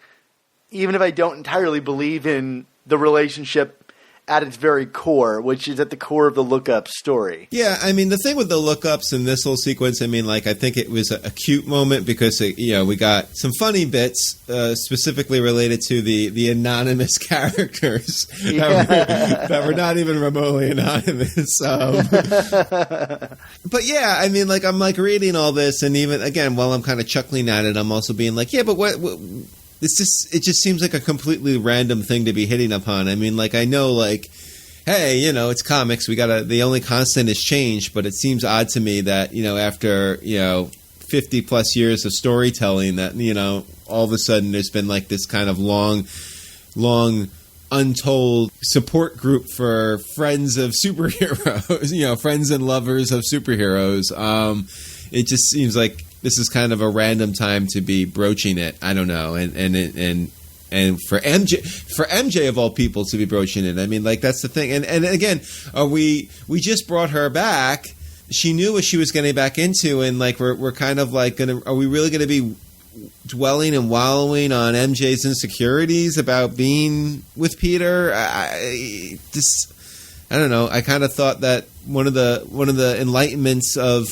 S3: even if I don't entirely believe in the relationship at its very core, which is at the core of the Lookup story.
S4: Yeah, I mean, the thing with the lookups in this whole sequence, I mean, like, I think it was a cute moment because, we got some funny bits specifically related to the anonymous characters that were not even remotely anonymous. But yeah, I mean, like, I'm like reading all this, and even, again, while I'm kind of chuckling at it, I'm also being like, yeah, but what it just seems like a completely random thing to be hitting upon. I mean, like, I know, like, hey, it's comics. The only constant is change, but it seems odd to me that, after, 50 plus years of storytelling that, all of a sudden there's been like this kind of long untold support group for friends of superheroes, friends and lovers of superheroes. It just seems like this is kind of a random time to be broaching it. I don't know. And for MJ of all people to be broaching it, I mean, like, that's the thing. And again, we just brought her back. She knew what she was getting back into, and like we're kind of like are we really gonna be dwelling and wallowing on MJ's insecurities about being with Peter? I don't know. I kind of thought that one of the enlightenments of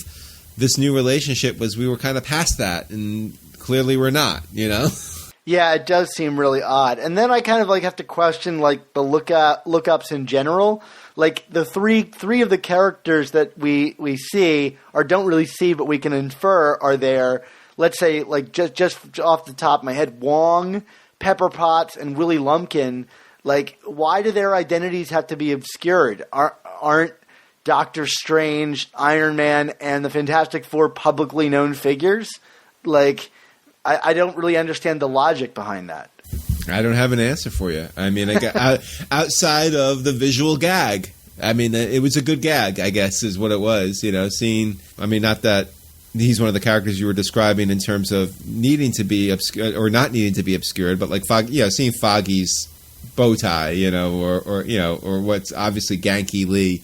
S4: this new relationship was we were kind of past that, and clearly we're not,
S3: Yeah, it does seem really odd. And then I kind of like have to question like the lookups in general. Like the three of the characters that we see or don't really see but we can infer are there. Let's say like just off the top of my head, Wong, Pepper Potts, and Willie Lumpkin. Like, why do their identities have to be obscured? Aren't Doctor Strange, Iron Man, and the Fantastic Four publicly known figures? Like, I don't really understand the logic behind that.
S4: I don't have an answer for you. I mean, outside of the visual gag, I mean, it was a good gag, I guess, is what it was. Seeing, I mean, not that he's one of the characters you were describing in terms of needing to be obscured or not needing to be obscured, but like seeing Foggy's bow tie, or what's obviously Ganky Lee.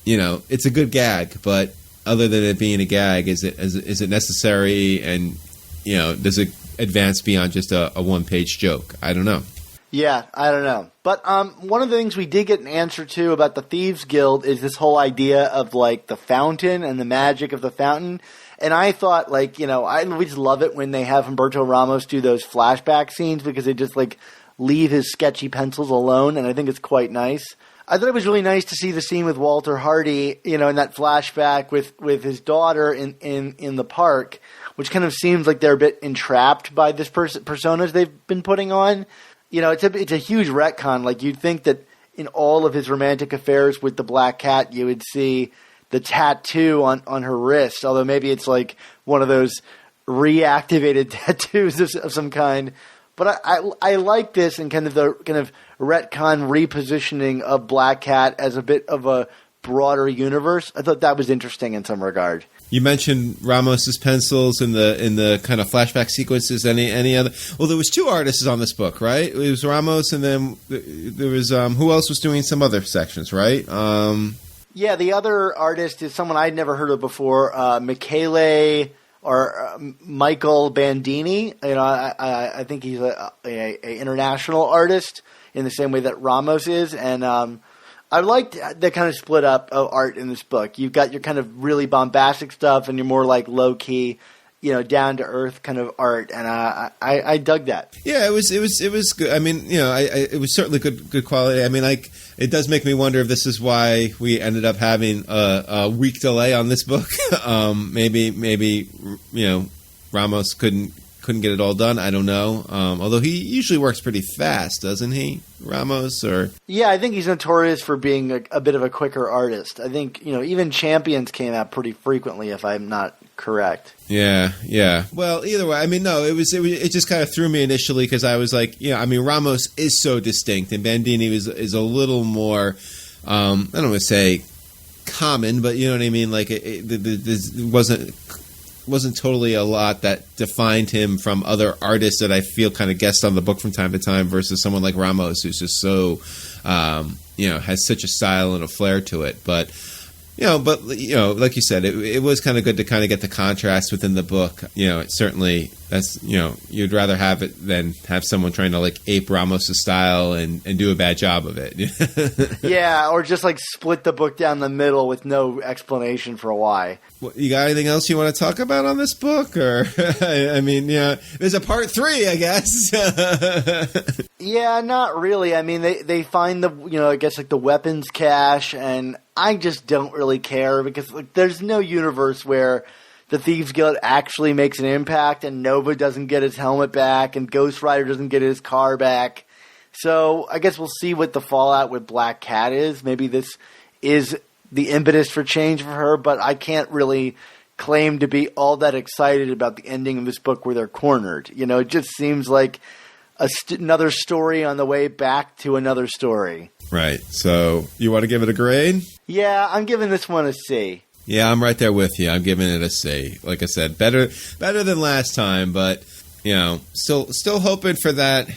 S4: It's a good gag, but other than it being a gag, is it necessary? And does it advance beyond just a one-page joke? I don't know.
S3: Yeah, I don't know. But one of the things we did get an answer to about the Thieves Guild is this whole idea of like the fountain and the magic of the fountain. And I thought, like, we just love it when they have Humberto Ramos do those flashback scenes because they just like leave his sketchy pencils alone, and I think it's quite nice. I thought it was really nice to see the scene with Walter Hardy, in that flashback with his daughter in the park, which kind of seems like they're a bit entrapped by this personas they've been putting on. It's a huge retcon. Like, you'd think that in all of his romantic affairs with the Black Cat, you would see the tattoo on her wrist, although maybe it's like one of those reactivated tattoos of some kind. But I like this and kind of the retcon repositioning of Black Cat as a bit of a broader universe. I thought that was interesting in some regard.
S4: You mentioned Ramos's pencils in the kind of flashback sequences. Any other? Well, there was two artists on this book, right? It was Ramos, and then there was who else was doing some other sections, right?
S3: Yeah, the other artist is someone I'd never heard of before, Michele or Michael Bandini. I think he's a international artist in the same way that Ramos is, and I liked the kind of split up of art in this book. You've got your kind of really bombastic stuff, and your more like low key, down to earth kind of art, and I dug that.
S4: Yeah, it was good. I mean, it was certainly good quality. I mean, like, it does make me wonder if this is why we ended up having a week delay on this book. Maybe Ramos couldn't get it all done. I don't know. Although he usually works pretty fast, doesn't he, Ramos? Or
S3: yeah, I think he's notorious for being a bit of a quicker artist. I think even Champions came out pretty frequently, if I'm not correct.
S4: Yeah. Well, either way, I mean, no, it just kind of threw me initially because I was like, I mean, Ramos is so distinct, and Bandini is a little more, I don't want to say common, but you know what I mean. Like it wasn't totally a lot that defined him from other artists that I feel kind of guest on the book from time to time versus someone like Ramos, who's just so, has such a style and a flair to it. But like you said, it was kind of good to kind of get the contrast within the book. It certainly that's, you'd rather have it than have someone trying to like ape Ramos' style and do a bad job of it.
S3: Yeah, or just like split the book down the middle with no explanation for why.
S4: Well, you got anything else you want to talk about on this book? Or, I mean, there's a part 3, I guess.
S3: Yeah, not really. I mean, they find I guess like the weapons cache, and I just don't really care because like there's no universe where the Thieves Guild actually makes an impact and Nova doesn't get his helmet back and Ghost Rider doesn't get his car back. So I guess we'll see what the fallout with Black Cat is. Maybe this is the impetus for change for her, but I can't really claim to be all that excited about the ending of this book where they're cornered. It just seems like another story on the way back to another story.
S4: Right. So you want to give it a grade?
S3: Yeah, I'm giving this one a C.
S4: Yeah, I'm right there with you. I'm giving it a C. Like I said, better than last time, but still hoping for that.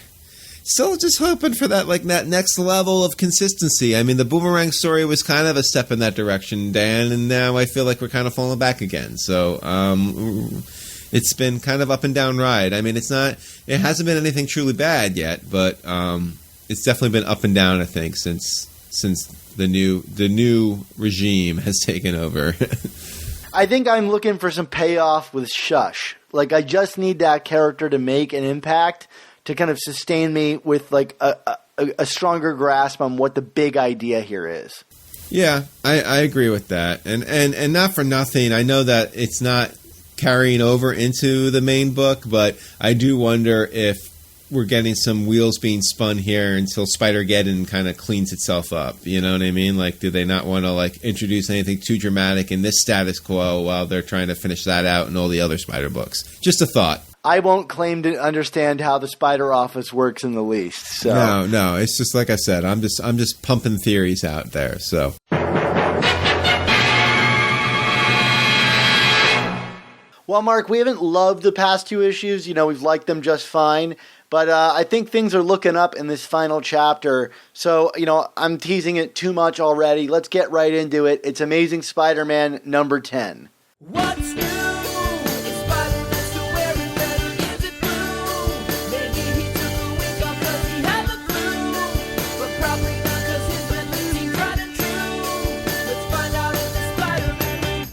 S4: Still just hoping for that, like that next level of consistency. I mean, the Boomerang story was kind of a step in that direction, Dan, and now I feel like we're kind of falling back again. So, it's been kind of up and down ride. I mean, it hasn't been anything truly bad yet, but it's definitely been up and down, I think, since the new regime has taken over.
S3: I think I'm looking for some payoff with Shush. Like, I just need that character to make an impact to kind of sustain me with like a stronger grasp on what the big idea here is.
S4: Yeah, I agree with that. And not for nothing, I know that it's not carrying over into the main book, but I do wonder if we're getting some wheels being spun here until Spider-Geddon kind of cleans itself up. You know what I mean? Like, do they not want to like introduce anything too dramatic in this status quo while they're trying to finish that out in all the other Spider books? Just a thought.
S3: I won't claim to understand how the Spider Office works in the least. So.
S4: No, it's just like I said. I'm just pumping theories out there. So.
S3: Well, Mark, we haven't loved the past 2 issues. We've liked them just fine. But I think things are looking up in this final chapter. So, I'm teasing it too much already. Let's get right into it. It's Amazing Spider-Man number 10.
S2: What's new? Is Spider-Man still wearing red or is it blue? Maybe he took a week off 'cause he had the flu. But probably not 'cause his methods seem tried and true. Let's find out in the Spider-Man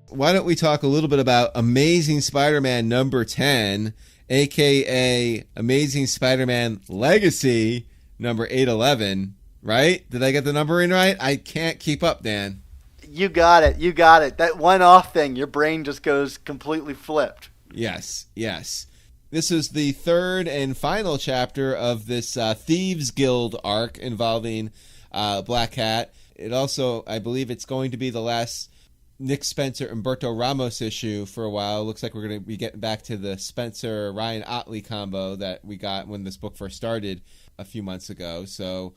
S4: Why don't we talk a little bit about Amazing Spider-Man number 10, a.k.a. Amazing Spider-Man Legacy number 811, right? Did I get the numbering right? I can't keep up, Dan.
S3: You got it. That one-off thing, your brain just goes completely flipped.
S4: Yes. This is the 3rd and final chapter of this Thieves Guild arc involving Black Cat. It also, I believe it's going to be the last Nick Spencer, Humberto Ramos issue for a while. Looks like we're going to be getting back to the Spencer Ryan Otley combo that we got when this book first started a few months ago. So,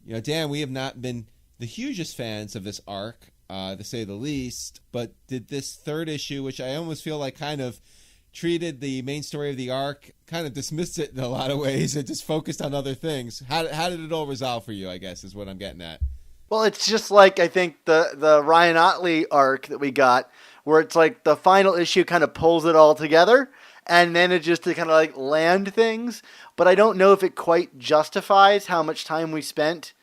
S4: Dan, we have not been the hugest fans of this arc, to say the least, but did this 3rd issue, which I almost feel like kind of treated the main story of the arc, kind of dismissed it in a lot of ways and just focused on other things. How did it all resolve for you, I guess, is what I'm getting at.
S3: Well, it's just like, I think, the Ryan Otley arc that we got, where it's like the final issue kind of pulls it all together, and then it just to kind of like land things. But I don't know if it quite justifies how much time we spent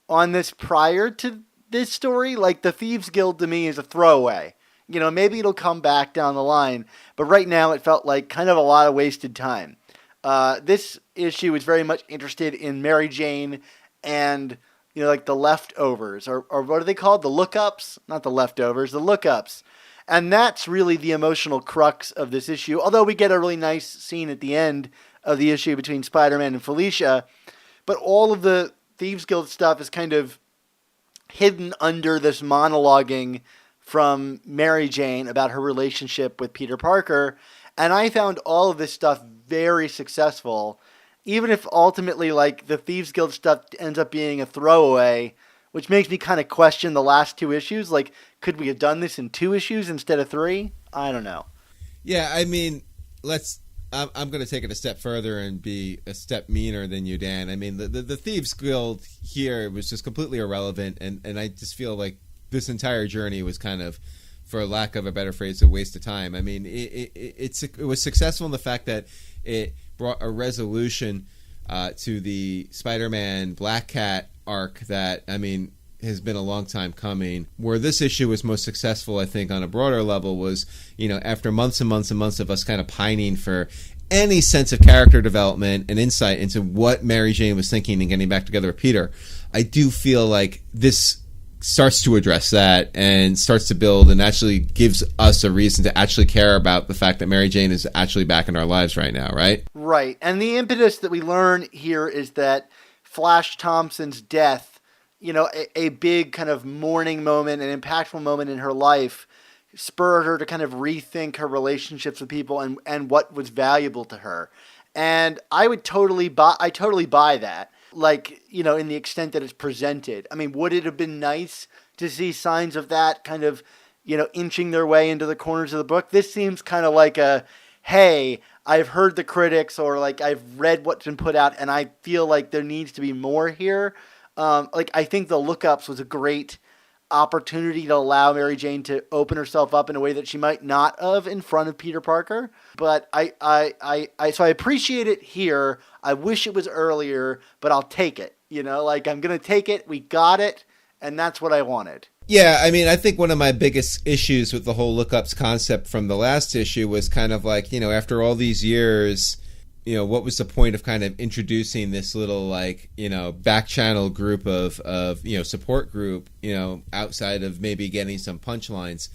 S3: on this prior to this story. Like, the Thieves Guild to me is a throwaway. Maybe it'll come back down the line, but right now it felt like kind of a lot of wasted time. This issue is very much interested in Mary Jane and like the leftovers, or what are they called? The lookups? Not the leftovers, the lookups. And that's really the emotional crux of this issue. Although we get a really nice scene at the end of the issue between Spider-Man and Felicia. But all of the Thieves Guild stuff is kind of hidden under this monologuing from Mary Jane about her relationship with Peter Parker. And I found all of this stuff very successful. Even if ultimately, like, the Thieves Guild stuff ends up being a throwaway, which makes me kind of question the last 2 issues. Like, could we have done this in 2 issues instead of 3? I don't know.
S4: Yeah, I mean, I'm going to take it a step further and be a step meaner than you, Dan. I mean, the Thieves Guild here was just completely irrelevant, and I just feel like this entire journey was kind of, for lack of a better phrase, a waste of time. I mean, it was successful in the fact that it brought a resolution to the Spider-Man Black Cat arc that, I mean, has been a long time coming. Where this issue was most successful, I think, on a broader level was, after months and months and months of us kind of pining for any sense of character development and insight into what Mary Jane was thinking and getting back together with Peter, I do feel like this starts to address that and starts to build and actually gives us a reason to actually care about the fact that Mary Jane is actually back in our lives right now, right?
S3: Right. And the impetus that we learn here is that Flash Thompson's death, a big kind of mourning moment, an impactful moment in her life, spurred her to kind of rethink her relationships with people and what was valuable to her. And I totally buy that. Like, in the extent that it's presented. I mean, would it have been nice to see signs of that kind of, inching their way into the corners of the book? This seems kind of like hey, I've heard the critics, or like I've read what's been put out, and I feel like there needs to be more here. I think the Lookups was a great opportunity to allow Mary Jane to open herself up in a way that she might not have in front of Peter Parker. But so I appreciate it here. I wish it was earlier, but I'll take it. I'm going to take it. We got it. And that's what I wanted.
S4: Yeah, I mean, I think one of my biggest issues with the whole Lookups concept from the last issue was kind of like, after all these years, what was the point of kind of introducing this little back channel group of support group, outside of maybe getting some punchlines.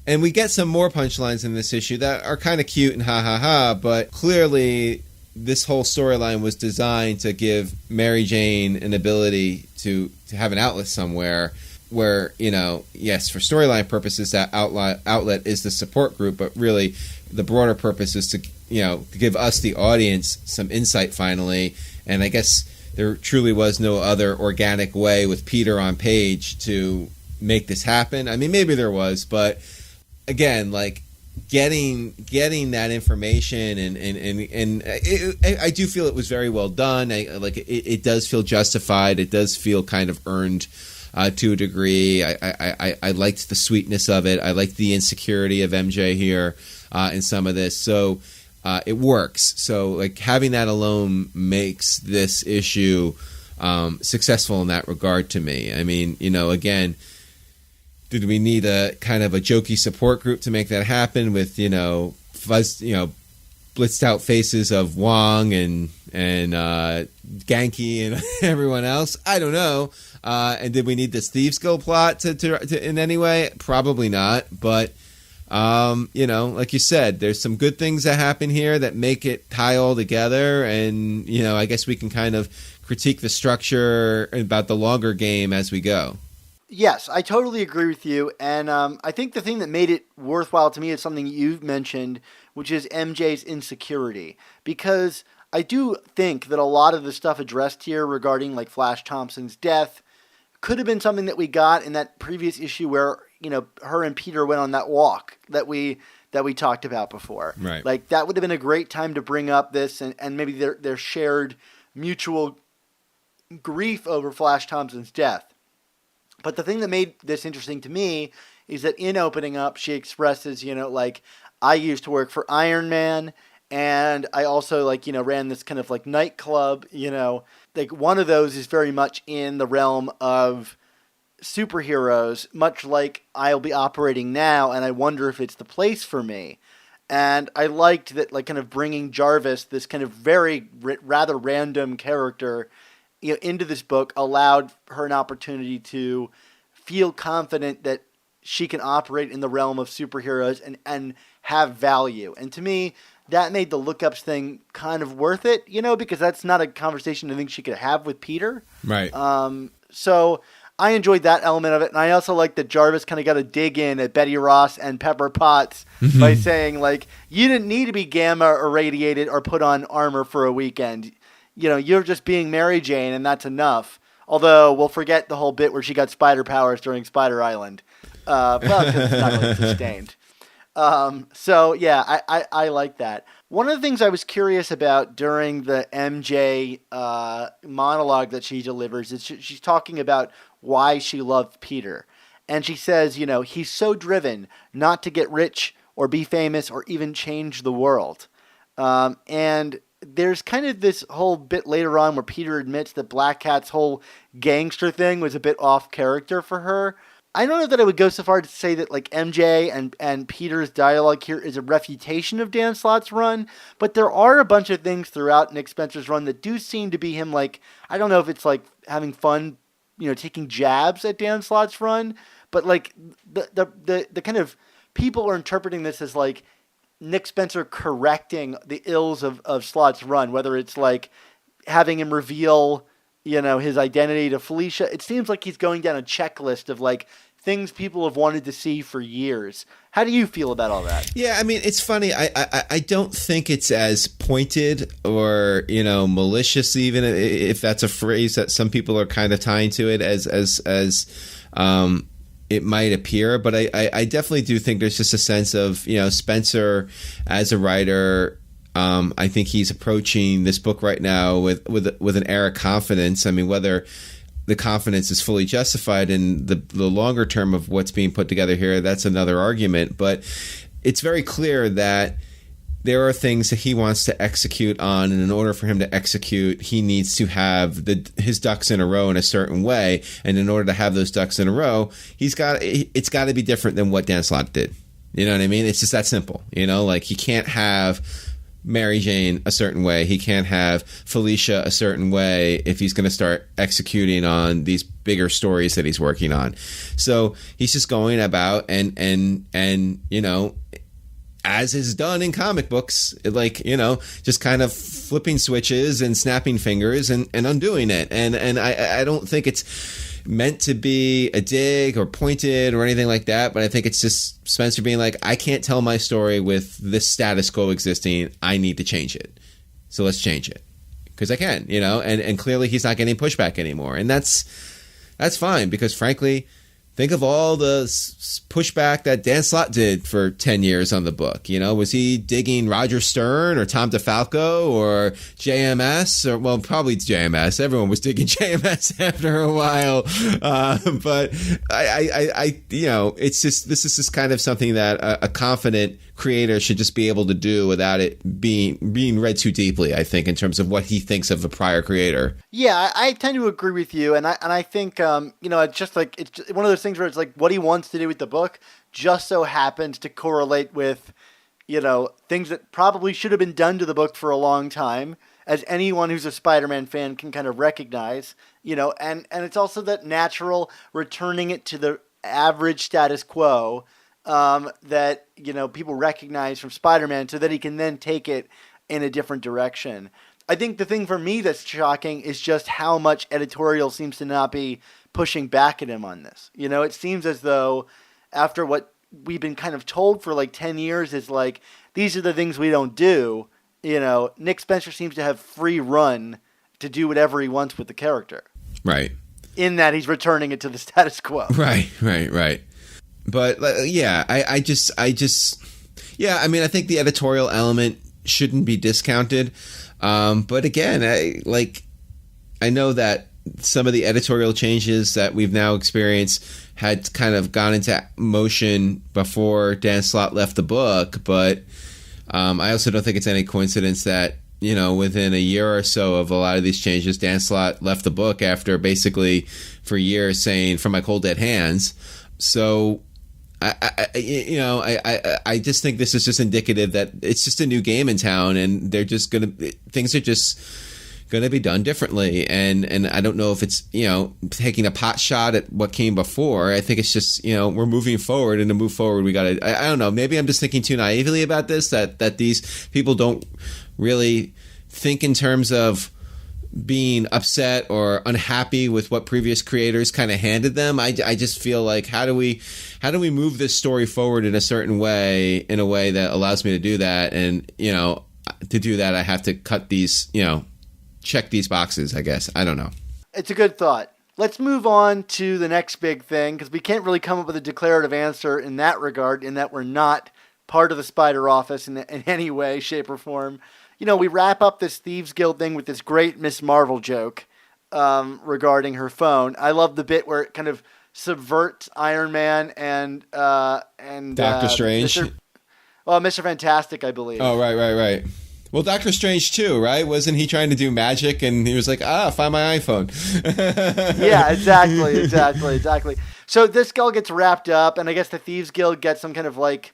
S4: And we get some more punchlines in this issue that are kind of cute and ha ha ha, but clearly this whole storyline was designed to give Mary Jane an ability to have an outlet somewhere where, yes, for storyline purposes, that outlet is the support group, but really the broader purpose is to give us, the audience, some insight finally. And I guess there truly was no other organic way with Peter on page to make this happen. I mean, maybe there was, but again, getting that information and I do feel it was very well done. It does feel justified. It does feel kind of earned to a degree. I liked the sweetness of it. I liked the insecurity of MJ here in some of this. So it works. So having that alone makes this issue successful in that regard to me. I mean, again, did we need a kind of a jokey support group to make that happen with, blitzed out faces of Wong and Genki and everyone else? I don't know. And did we need this Thieves Guild plot to in any way? Probably not. But, like you said, there's some good things that happen here that make it tie all together. And, I guess we can kind of critique the structure about the longer game as we go.
S3: Yes, I totally agree with you. And I think the thing that made it worthwhile to me is something you've mentioned, which is MJ's insecurity. Because I do think that a lot of the stuff addressed here regarding Flash Thompson's death could have been something that we got in that previous issue where, her and Peter went on that walk that we talked about before.
S4: Right.
S3: That would have been a great time to bring up this and maybe their shared mutual grief over Flash Thompson's death. But the thing that made this interesting to me is that in opening up, she expresses, I used to work for Iron Man, and I also, ran this kind of, nightclub, one of those is very much in the realm of superheroes, much like I'll be operating now, and I wonder if it's the place for me. And I liked that, kind of bringing Jarvis, this kind of very rather random character, into this book, allowed her an opportunity to feel confident that she can operate in the realm of superheroes and have value. And to me, that made the Lookups thing kind of worth it, because that's not a conversation I think she could have with Peter.
S4: Right.
S3: So I enjoyed that element of it. And I also like that Jarvis kind of got a dig in at Betty Ross and Pepper Potts by saying, you didn't need to be gamma irradiated or put on armor for a weekend. You're just being Mary Jane, and that's enough. Although, we'll forget the whole bit where she got spider powers during Spider Island. Because it's not really sustained. So, yeah, I like that. One of the things I was curious about during the MJ monologue that she delivers is she's talking about why she loved Peter. And she says, he's so driven not to get rich or be famous or even change the world. And there's kind of this whole bit later on where Peter admits that Black Cat's whole gangster thing was a bit off character for her. I don't know that I would go so far to say that like MJ and Peter's dialogue here is a refutation of Dan Slott's run, but there are a bunch of things throughout Nick Spencer's run that do seem to be him like, I don't know if it's like having fun, taking jabs at Dan Slott's run, but like the kind of people are interpreting this as like Nick Spencer correcting the ills of Slott's run, whether it's like having him reveal, his identity to Felicia. It seems like he's going down a checklist of like things people have wanted to see for years. How do you feel about all that?
S4: Yeah, I mean, it's funny. I don't think it's as pointed or, malicious, even if that's a phrase that some people are kind of tying to it as it might appear. But I definitely do think there's just a sense of, Spencer as a writer. I think he's approaching this book right now with an air of confidence. I mean, whether the confidence is fully justified in the longer term of what's being put together here, that's another argument. But it's very clear that there are things that he wants to execute on, and in order for him to execute, he needs to have his ducks in a row in a certain way. And in order to have those ducks in a row, it's got to be different than what Dan Slott did. You know what I mean? It's just that simple. Like he can't have Mary Jane a certain way. He can't have Felicia a certain way if he's going to start executing on these bigger stories that he's working on. So he's just going about and as is done in comic books, just kind of flipping switches and snapping fingers and undoing it. And I don't think it's meant to be a dig or pointed or anything like that, but I think it's just Spencer being like, I can't tell my story with this status quo existing. I need to change it. So let's change it. Because I can, and clearly he's not getting pushback anymore. And that's fine, because frankly, think of all the pushback that Dan Slott did for 10 years on the book. Was he digging Roger Stern or Tom DeFalco or JMS? Or, well, probably JMS. Everyone was digging JMS after a while. But I it's just, this is just kind of something that a confident creator should just be able to do without it being read too deeply, I think, in terms of what he thinks of a prior creator.
S3: Yeah, I tend to agree with you, and I think it's just like it's one of those things where it's like what he wants to do with the book just so happens to correlate with things that probably should have been done to the book for a long time, as anyone who's a Spider-Man fan can kind of recognize, and it's also that natural returning it to the average status quo that people recognize from Spider-Man, so that he can then take it in a different direction. I think the thing for me that's shocking is just how much editorial seems to not be pushing back at him on this. It seems as though after what we've been kind of told for like 10 years is like, these are the things we don't do. Nick Spencer seems to have free run to do whatever he wants with the character.
S4: Right.
S3: In that he's returning it to the status quo.
S4: Right. But I think the editorial element shouldn't be discounted. But again, I know that some of the editorial changes that we've now experienced had kind of gone into motion before Dan Slott left the book. But I also don't think it's any coincidence that, within a year or so of a lot of these changes, Dan Slott left the book after basically for years saying, "From my cold dead hands." So I just think this is just indicative that it's just a new game in town, and things are just gonna be done differently. And I don't know if it's taking a pot shot at what came before. I think it's just we're moving forward, and to move forward, we gotta. I don't know. Maybe I'm just thinking too naively about this. That these people don't really think in terms of being upset or unhappy with what previous creators kind of handed them. I just feel like how do we move this story forward in a certain way, in a way that allows me to do that. And to do that, I have to cut these check these boxes, I guess. I don't know.
S3: It's a good thought. Let's move on to the next big thing, because we can't really come up with a declarative answer in that regard, in that we're not part of the Spider Office in any way, shape, or form. We wrap up this Thieves Guild thing with this great Miss Marvel joke regarding her phone. I love the bit where it kind of subvert Iron Man and
S4: Doctor Strange.
S3: Mr. Fantastic, I believe.
S4: Oh, right. Well, Doctor Strange too, right? Wasn't he trying to do magic and he was like, find my iPhone.
S3: Yeah, exactly. So this guy gets wrapped up, and I guess the Thieves Guild gets some kind of like,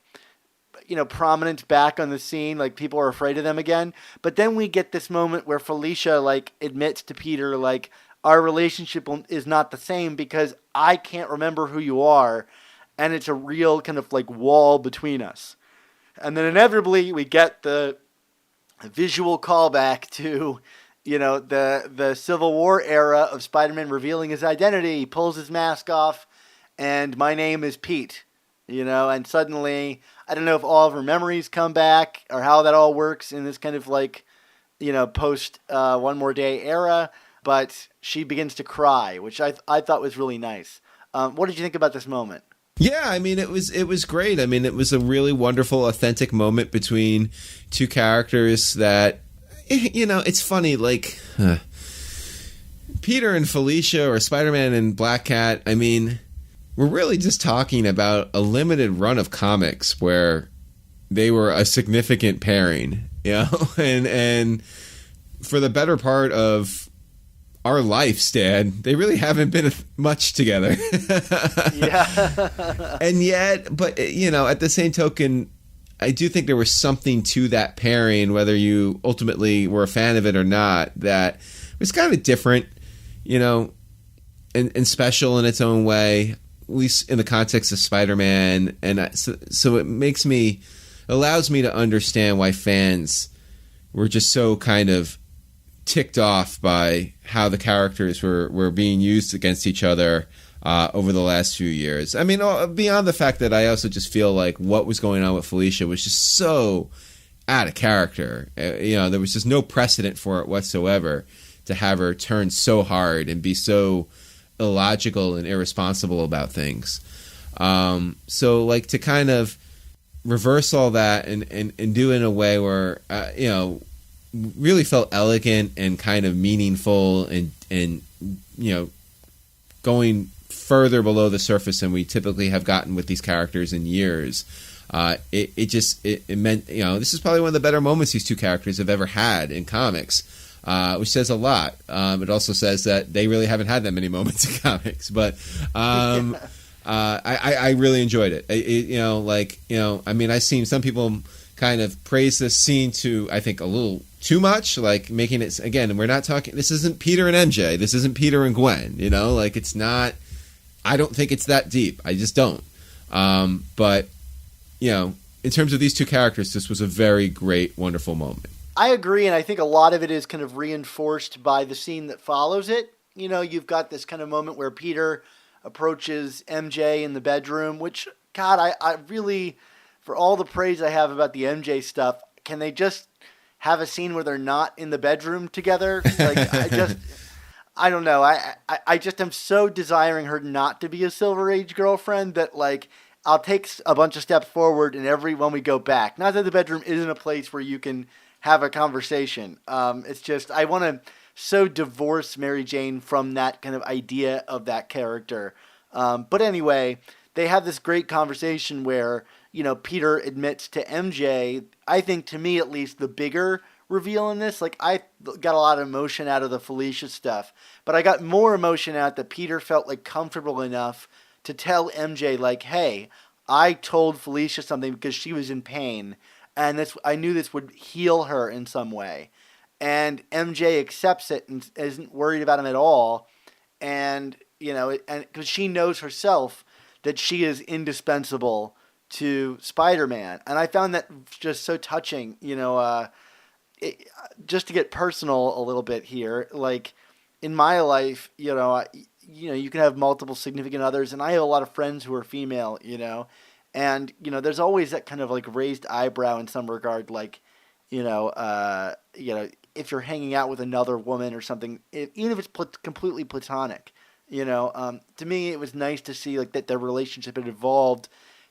S3: prominence back on the scene. Like, people are afraid of them again. But then we get this moment where Felicia like admits to Peter, like, our relationship is not the same because I can't remember who you are, and it's a real kind of like wall between us. And then inevitably we get the visual callback to, the Civil War era of Spider-Man revealing his identity. He pulls his mask off, and my name is Pete, and suddenly, I don't know if all of her memories come back or how that all works in this kind of like, post One More Day era, but she begins to cry, which I thought was really nice. What did you think about this moment?
S4: Yeah, I mean, it was great. I mean, it was a really wonderful, authentic moment between two characters that, it's funny, like, Peter and Felicia or Spider-Man and Black Cat, I mean, we're really just talking about a limited run of comics where they were a significant pairing, and for the better part of our lives, Dad, they really haven't been much together.
S3: Yeah.
S4: And yet, but, at the same token, I do think there was something to that pairing, whether you ultimately were a fan of it or not, that was kind of different, and special in its own way, at least in the context of Spider-Man. And so it allows me to understand why fans were just so kind of ticked off by how the characters were being used against each other over the last few years. I mean, beyond the fact that I also just feel like what was going on with Felicia was just so out of character. There was just no precedent for it whatsoever to have her turn so hard and be so illogical and irresponsible about things. So, like, to kind of reverse all that and do it in a way where, really felt elegant and kind of meaningful and going further below the surface than we typically have gotten with these characters in years. It meant, this is probably one of the better moments these two characters have ever had in comics, which says a lot. It also says that they really haven't had that many moments in comics, but I really enjoyed it. I mean, I've seen some people kind of praise this scene to, I think, a little too much, like making it, again, we're not talking, this isn't Peter and MJ, this isn't Peter and Gwen, like, it's not, I don't think it's that deep, I just don't. But, in terms of these two characters, this was a very great, wonderful moment.
S3: I agree, and I think a lot of it is kind of reinforced by the scene that follows it. You've got this kind of moment where Peter approaches MJ in the bedroom, which, God, I really, for all the praise I have about the MJ stuff, can they just have a scene where they're not in the bedroom together? Like, I don't know. I just am so desiring her not to be a Silver Age girlfriend that, like, I'll take a bunch of steps forward in every when we go back. Not that the bedroom isn't a place where you can have a conversation. It's just, I want to so divorce Mary Jane from that kind of idea of that character. But anyway, they have this great conversation where, Peter admits to MJ, I think, to me at least, the bigger reveal in this. Like, I got a lot of emotion out of the Felicia stuff, but I got more emotion out that Peter felt like comfortable enough to tell MJ, like, hey, I told Felicia something because she was in pain, and I knew this would heal her in some way. And MJ accepts it and isn't worried about him at all. And, and because she knows herself that she is indispensable to Spider-Man. And I found that just so touching, just to get personal a little bit here. Like, in my life, you can have multiple significant others, and I have a lot of friends who are female, and, there's always that kind of like raised eyebrow in some regard, like, if you're hanging out with another woman or something, even if it's completely platonic, to me, it was nice to see like that their relationship had evolved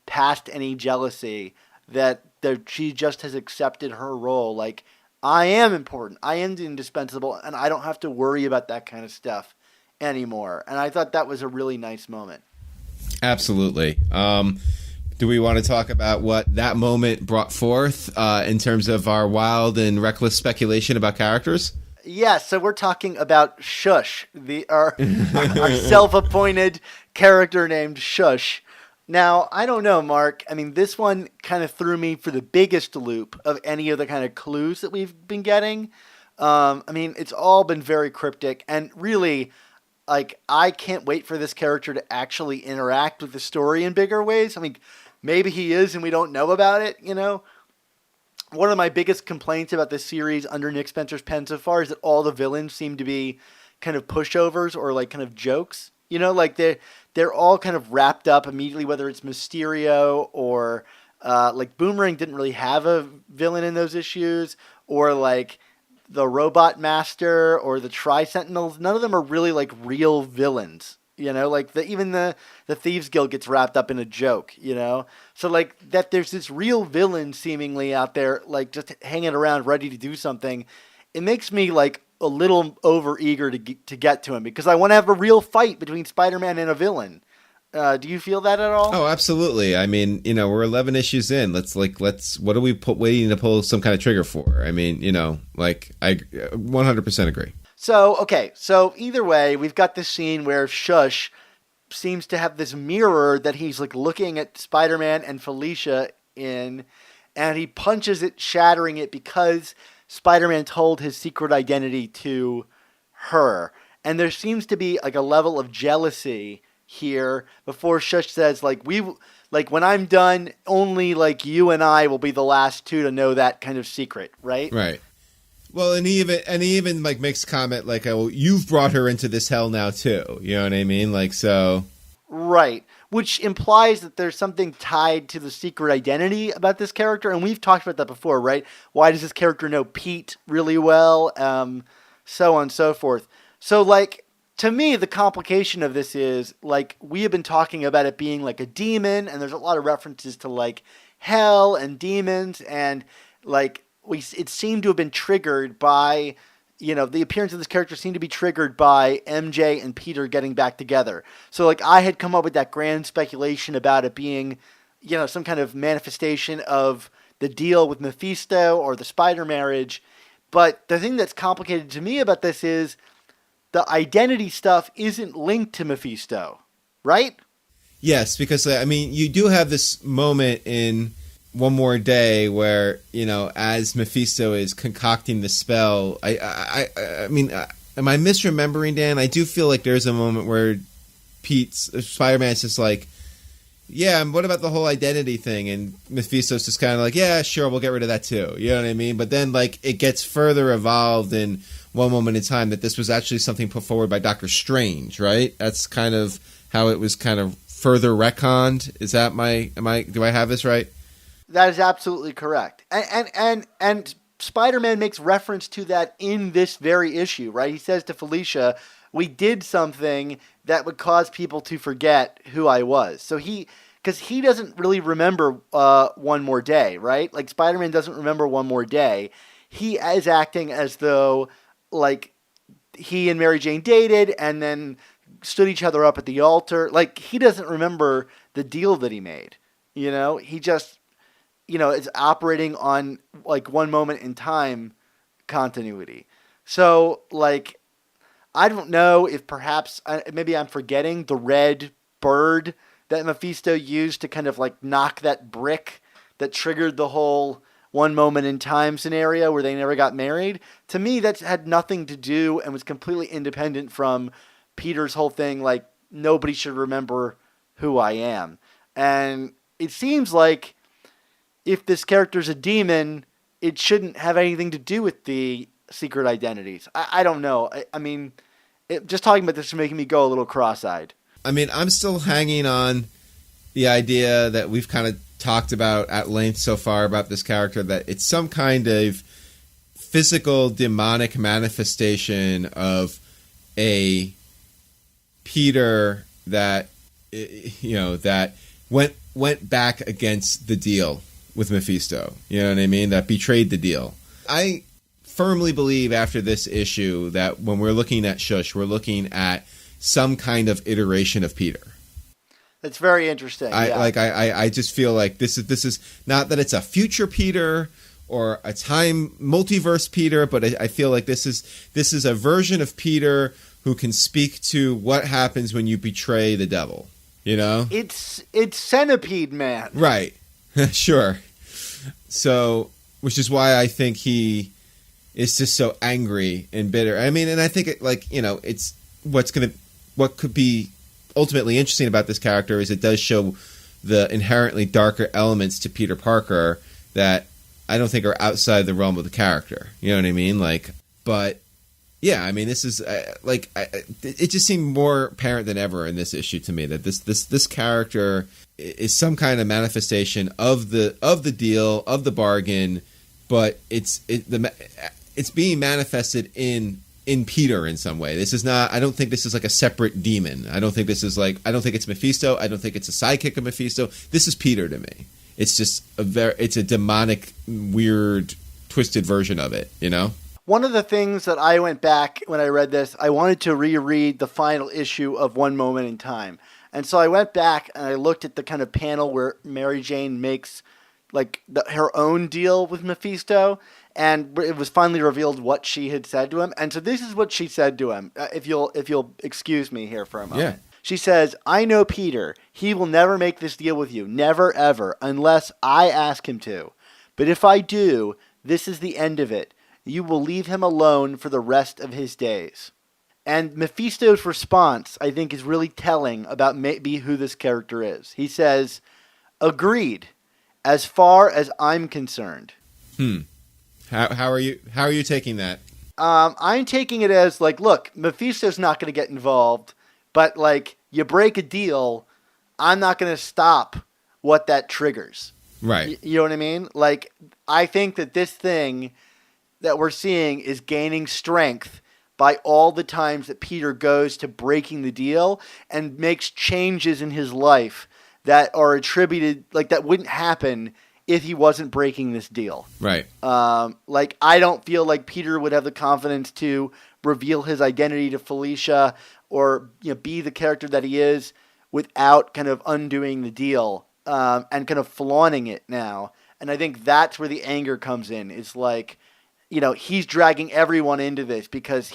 S3: past any jealousy, that she just has accepted her role. Like, I am important, I am indispensable, and I don't have to worry about that kind of stuff anymore. And I thought that was a really nice moment.
S4: Absolutely. Do we want to talk about what that moment brought forth in terms of our wild and reckless speculation about characters?
S3: Yes, so we're talking about Shush, our self-appointed character named Shush. Now, I don't know, Mark. I mean, this one kind of threw me for the biggest loop of any of the kind of clues that we've been getting. I mean, it's all been very cryptic, and really, like, I can't wait for this character to actually interact with the story in bigger ways. I mean, maybe he is and we don't know about it, you know? One of my biggest complaints about this series under Nick Spencer's pen so far is that all the villains seem to be kind of pushovers or like kind of jokes. You know, like they're all kind of wrapped up immediately, whether it's Mysterio or like Boomerang didn't really have a villain in those issues, or like the Robot Master or the Tri-Sentinels. None of them are really like real villains. You know, like even the Thieves Guild gets wrapped up in a joke, you know? So like that there's this real villain seemingly out there, like just hanging around ready to do something. It makes me like a little over eager to get to him because I want to have a real fight between Spider-Man and a villain. Do you feel that at all?
S4: Oh, absolutely. I mean, you know, we're 11 issues in. Let's what are we waiting to pull some kind of trigger for? I mean, you know, like I 100% agree.
S3: So, okay, so either way, we've got this scene where Shush seems to have this mirror that he's like looking at Spider-Man and Felicia in, and he punches it, shattering it because Spider-Man told his secret identity to her. And there seems to be like a level of jealousy here before Shush says like when I'm done, only like you and I will be the last two to know that kind of secret, right?
S4: Right. Well, and he even like makes comment like, "Oh, you've brought her into this hell now too." You know what I mean? Like so.
S3: Right. Which implies that there's something tied to the secret identity about this character, and we've talked about that before, right? Why does this character know Pete really well? So on and so forth. So like to me, the complication of this is like we have been talking about it being like a demon, and there's a lot of references to like hell and demons, and like. It seemed to have been triggered by, you know, the appearance of this character seemed to be triggered by MJ and Peter getting back together. So, like, I had come up with that grand speculation about it being, you know, some kind of manifestation of the deal with Mephisto or the Spider marriage. But the thing that's complicated to me about this is the identity stuff isn't linked to Mephisto, right?
S4: Yes, because, I mean, you do have this moment in One More Day where, you know, as Mephisto is concocting the spell, I mean, am I misremembering, Dan? I do feel like there's a moment where Spider-Man's just like, yeah, what about the whole identity thing? And Mephisto's just kind of like, yeah, sure, we'll get rid of that too. You know what I mean? But then, like, it gets further evolved in one moment in time that this was actually something put forward by Doctor Strange, right? That's kind of how it was kind of further retconned. Is that do I have this right?
S3: That is absolutely correct. And Spider-Man makes reference to that in this very issue, right? He says to Felicia, we did something that would cause people to forget who I was. So because he doesn't really remember One More Day, right? Like Spider-Man doesn't remember One More Day. He is acting as though like he and Mary Jane dated and then stood each other up at the altar. Like he doesn't remember the deal that he made. You know, he just... you know, it's operating on like one moment in time continuity. So like, I don't know if perhaps maybe I'm forgetting the red bird that Mephisto used to kind of like knock that brick that triggered the whole one moment in time scenario where they never got married. To me, that had nothing to do and was completely independent from Peter's whole thing. Like nobody should remember who I am. And it seems like, if this character's a demon, it shouldn't have anything to do with the secret identities. I don't know. I mean, just talking about this is making me go a little cross-eyed.
S4: I mean, I'm still hanging on the idea that we've kind of talked about at length so far about this character, that it's some kind of physical demonic manifestation of a Peter that, you know, that went back against the deal with Mephisto, you know what I mean? That betrayed the deal. I firmly believe after this issue that when we're looking at Shush, we're looking at some kind of iteration of Peter.
S3: It's very interesting.
S4: I just feel like this is not that it's a future Peter or a time multiverse Peter, but I feel like this is a version of Peter who can speak to what happens when you betray the devil. You know,
S3: it's Centipede Man,
S4: right? Sure. So, which is why I think he is just so angry and bitter. I mean, and I think it's what could be ultimately interesting about this character is it does show the inherently darker elements to Peter Parker that I don't think are outside the realm of the character. You know what I mean? But yeah, I mean, this is it just seemed more apparent than ever in this issue to me that this character is some kind of manifestation of the deal, of the bargain, but it's being manifested in Peter in some way. This is not. I don't think this is like a separate demon. I don't think this is I don't think it's Mephisto. I don't think it's a sidekick of Mephisto. This is Peter to me. It's just it's a demonic, weird, twisted version of it. You know.
S3: One of the things that I went back when I read this, I wanted to reread the final issue of One Moment in Time, and so I went back and I looked at the kind of panel where Mary Jane makes her own deal with Mephisto. And it was finally revealed what she had said to him. And so this is what she said to him, if you'll excuse me here for a moment. Yeah. She says, "I know Peter. He will never make this deal with you. Never, ever, unless I ask him to. But if I do, this is the end of it. You will leave him alone for the rest of his days." And Mephisto's response, I think, is really telling about maybe who this character is. He says, "Agreed, as far as I'm concerned."
S4: How are you taking that?
S3: I'm taking it as look, Mephisto's not going to get involved, but you break a deal, I'm not going to stop what that triggers.
S4: Right.
S3: You know what I mean? I think that this thing that we're seeing is gaining strength by all the times that Peter goes to breaking the deal and makes changes in his life that are attributed, that wouldn't happen if he wasn't breaking this deal.
S4: Right.
S3: I don't feel like Peter would have the confidence to reveal his identity to Felicia or be the character that he is without kind of undoing the deal and kind of flaunting it now. And I think that's where the anger comes in. It's he's dragging everyone into this because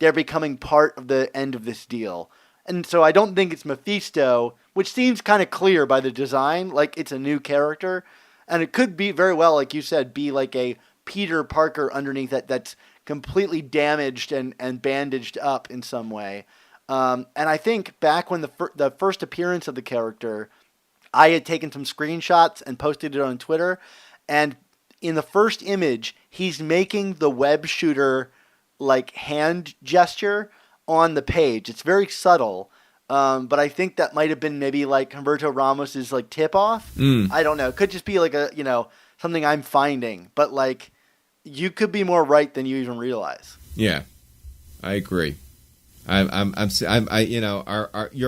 S3: they're becoming part of the end of this deal. And so I don't think it's Mephisto, which seems kind of clear by the design, it's a new character. And it could be very well, like you said, be like a Peter Parker underneath that's completely damaged and bandaged up in some way. And I think back when the first appearance of the character, I had taken some screenshots and posted it on Twitter. And in the first image, he's making the web shooter hand gesture on the page. It's very subtle. But I think that might have been maybe Humberto Ramos's tip off. I don't know. It could just be something I'm finding. But you could be more right than you even realize.
S4: Yeah, I agree. Your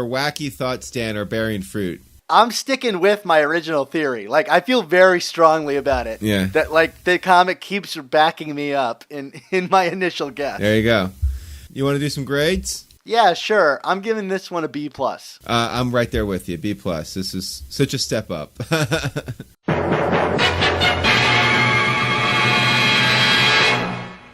S4: wacky thoughts, Dan, are bearing fruit.
S3: I'm sticking with my original theory. I feel very strongly about it.
S4: Yeah.
S3: That the comic keeps backing me up in my initial guess.
S4: There you go. You want to do some grades?
S3: Yeah, sure. I'm giving this one a B+.
S4: I'm right there with you. B+. This is such a step up.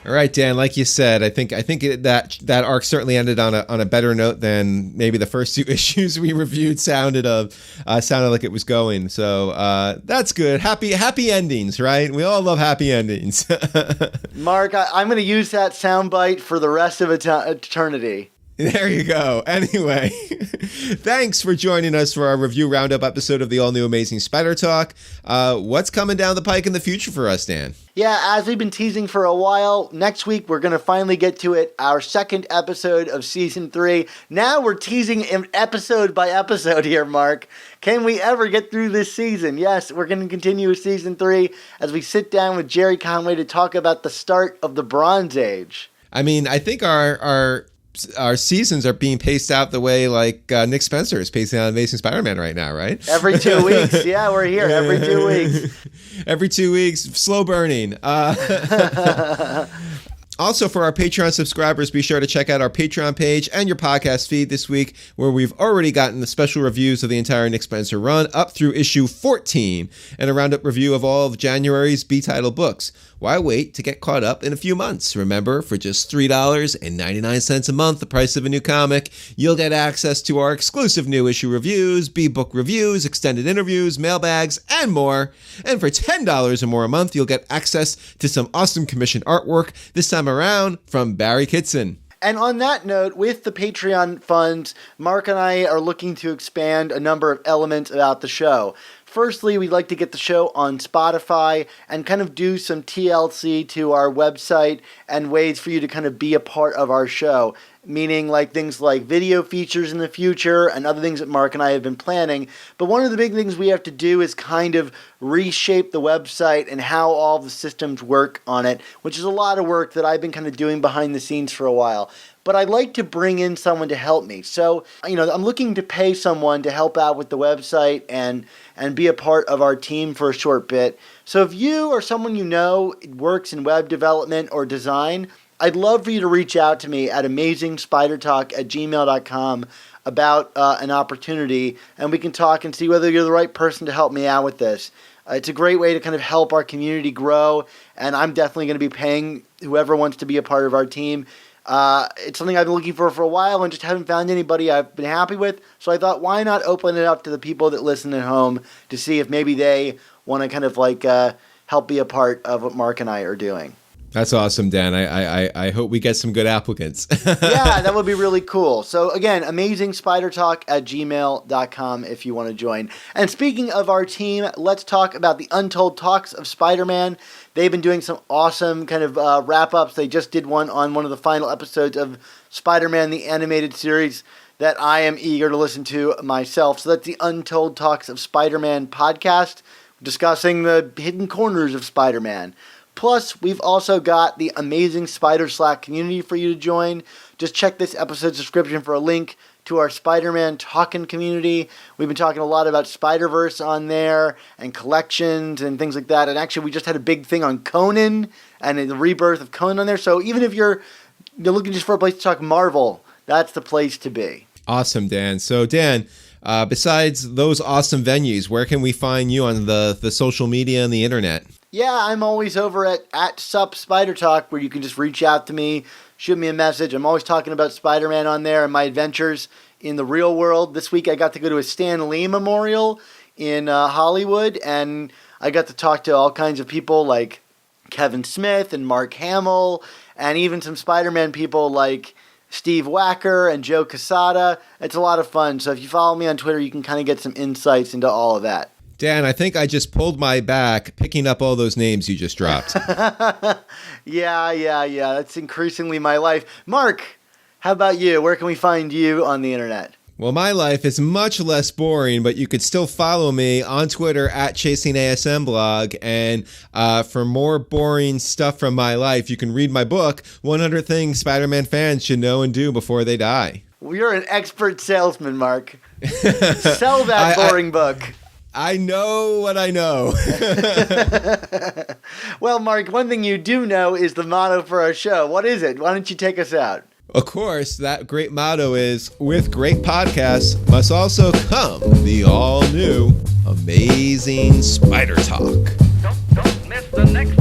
S4: All right, Dan. Like you said, I think that arc certainly ended on a better note than maybe the first two issues we reviewed sounded like it was going. So that's good. Happy endings, right? We all love happy endings.
S3: Mark, I'm going to use that soundbite for the rest of eternity.
S4: There you go. Anyway, thanks for joining us for our review roundup episode of the all-new Amazing Spider Talk. What's coming down the pike in the future for us, Dan?
S3: Yeah, as we've been teasing for a while, next week we're going to finally get to it, our second episode of Season 3. Now we're teasing episode by episode here, Mark. Can we ever get through this season? Yes, we're going to continue with Season 3 as we sit down with Jerry Conway to talk about the start of the Bronze Age.
S4: I mean, I think our seasons are being paced out the way Nick Spencer is pacing out Amazing Spider-Man right now, right?
S3: Every 2 weeks. Yeah, we're here every 2 weeks.
S4: Every 2 weeks, slow burning. Also, for our Patreon subscribers, be sure to check out our Patreon page and your podcast feed this week, where we've already gotten the special reviews of the entire Nick Spencer run up through issue 14 and a roundup review of all of January's B-title books. Why wait to get caught up in a few months? Remember, for just $3.99 a month, the price of a new comic, you'll get access to our exclusive new issue reviews, B-book reviews, extended interviews, mailbags, and more. And for $10 or more a month, you'll get access to some awesome commissioned artwork, this time around from Barry Kitson.
S3: And on that note, with the Patreon funds, Mark and I are looking to expand a number of elements about the show. Firstly, we'd like to get the show on Spotify and kind of do some TLC to our website and ways for you to kind of be a part of our show, meaning like things like video features in the future and other things that Mark and I have been planning. But one of the big things we have to do is kind of reshape the website and how all the systems work on it, which is a lot of work that I've been kind of doing behind the scenes for a while. But I'd like to bring in someone to help me. So, I'm looking to pay someone to help out with the website and be a part of our team for a short bit. So if you or someone you know works in web development or design, I'd love for you to reach out to me at amazingspidertalk@gmail.com about an opportunity, and we can talk and see whether you're the right person to help me out with this. It's a great way to kind of help our community grow, and I'm definitely going to be paying whoever wants to be a part of our team. It's something I've been looking for a while and just haven't found anybody I've been happy with. So I thought, why not open it up to the people that listen at home to see if maybe they want to kind of help be a part of what Mark and I are doing.
S4: That's awesome, Dan. I hope we get some good applicants.
S3: Yeah, that would be really cool. So again, amazingspidertalk@gmail.com if you want to join. And speaking of our team, let's talk about the Untold Talks of Spider-Man. They've been doing some awesome kind of wrap-ups. They just did one on one of the final episodes of Spider-Man, the animated series, that I am eager to listen to myself. So that's the Untold Talks of Spider-Man podcast, discussing the hidden corners of Spider-Man. Plus, we've also got the amazing Spider Slack community for you to join. Just check this episode's description for a link to our Spider-Man Talkin' community. We've been talking a lot about Spider-Verse on there and collections and things like that. And actually, we just had a big thing on Conan and the rebirth of Conan on there. So even if you're looking just for a place to talk Marvel, that's the place to be.
S4: Awesome, Dan. So, Dan, besides those awesome venues, where can we find you on the social media and the internet?
S3: Yeah, I'm always over at Sup Spider Talk, where you can just reach out to me, shoot me a message. I'm always talking about Spider-Man on there and my adventures in the real world. This week I got to go to a Stan Lee memorial in Hollywood, and I got to talk to all kinds of people like Kevin Smith and Mark Hamill, and even some Spider-Man people like Steve Wacker and Joe Quesada. It's a lot of fun. So if you follow me on Twitter, you can kind of get some insights into all of that.
S4: Dan, I think I just pulled my back picking up all those names you just dropped.
S3: Yeah. That's increasingly my life. Mark, how about you? Where can we find you on the internet?
S4: Well, my life is much less boring, but you could still follow me on Twitter at ChasingASMblog. And for more boring stuff from my life, you can read my book, 100 Things Spider-Man Fans Should Know and Do Before They Die.
S3: Well, you're an expert salesman, Mark. Sell that boring book.
S4: I know what I know.
S3: Well, Mark, one thing you do know is the motto for our show. What is it? Why don't you take us out?
S4: Of course, that great motto is, with great podcasts must also come the all-new Amazing Spider Talk.
S5: Don't miss the next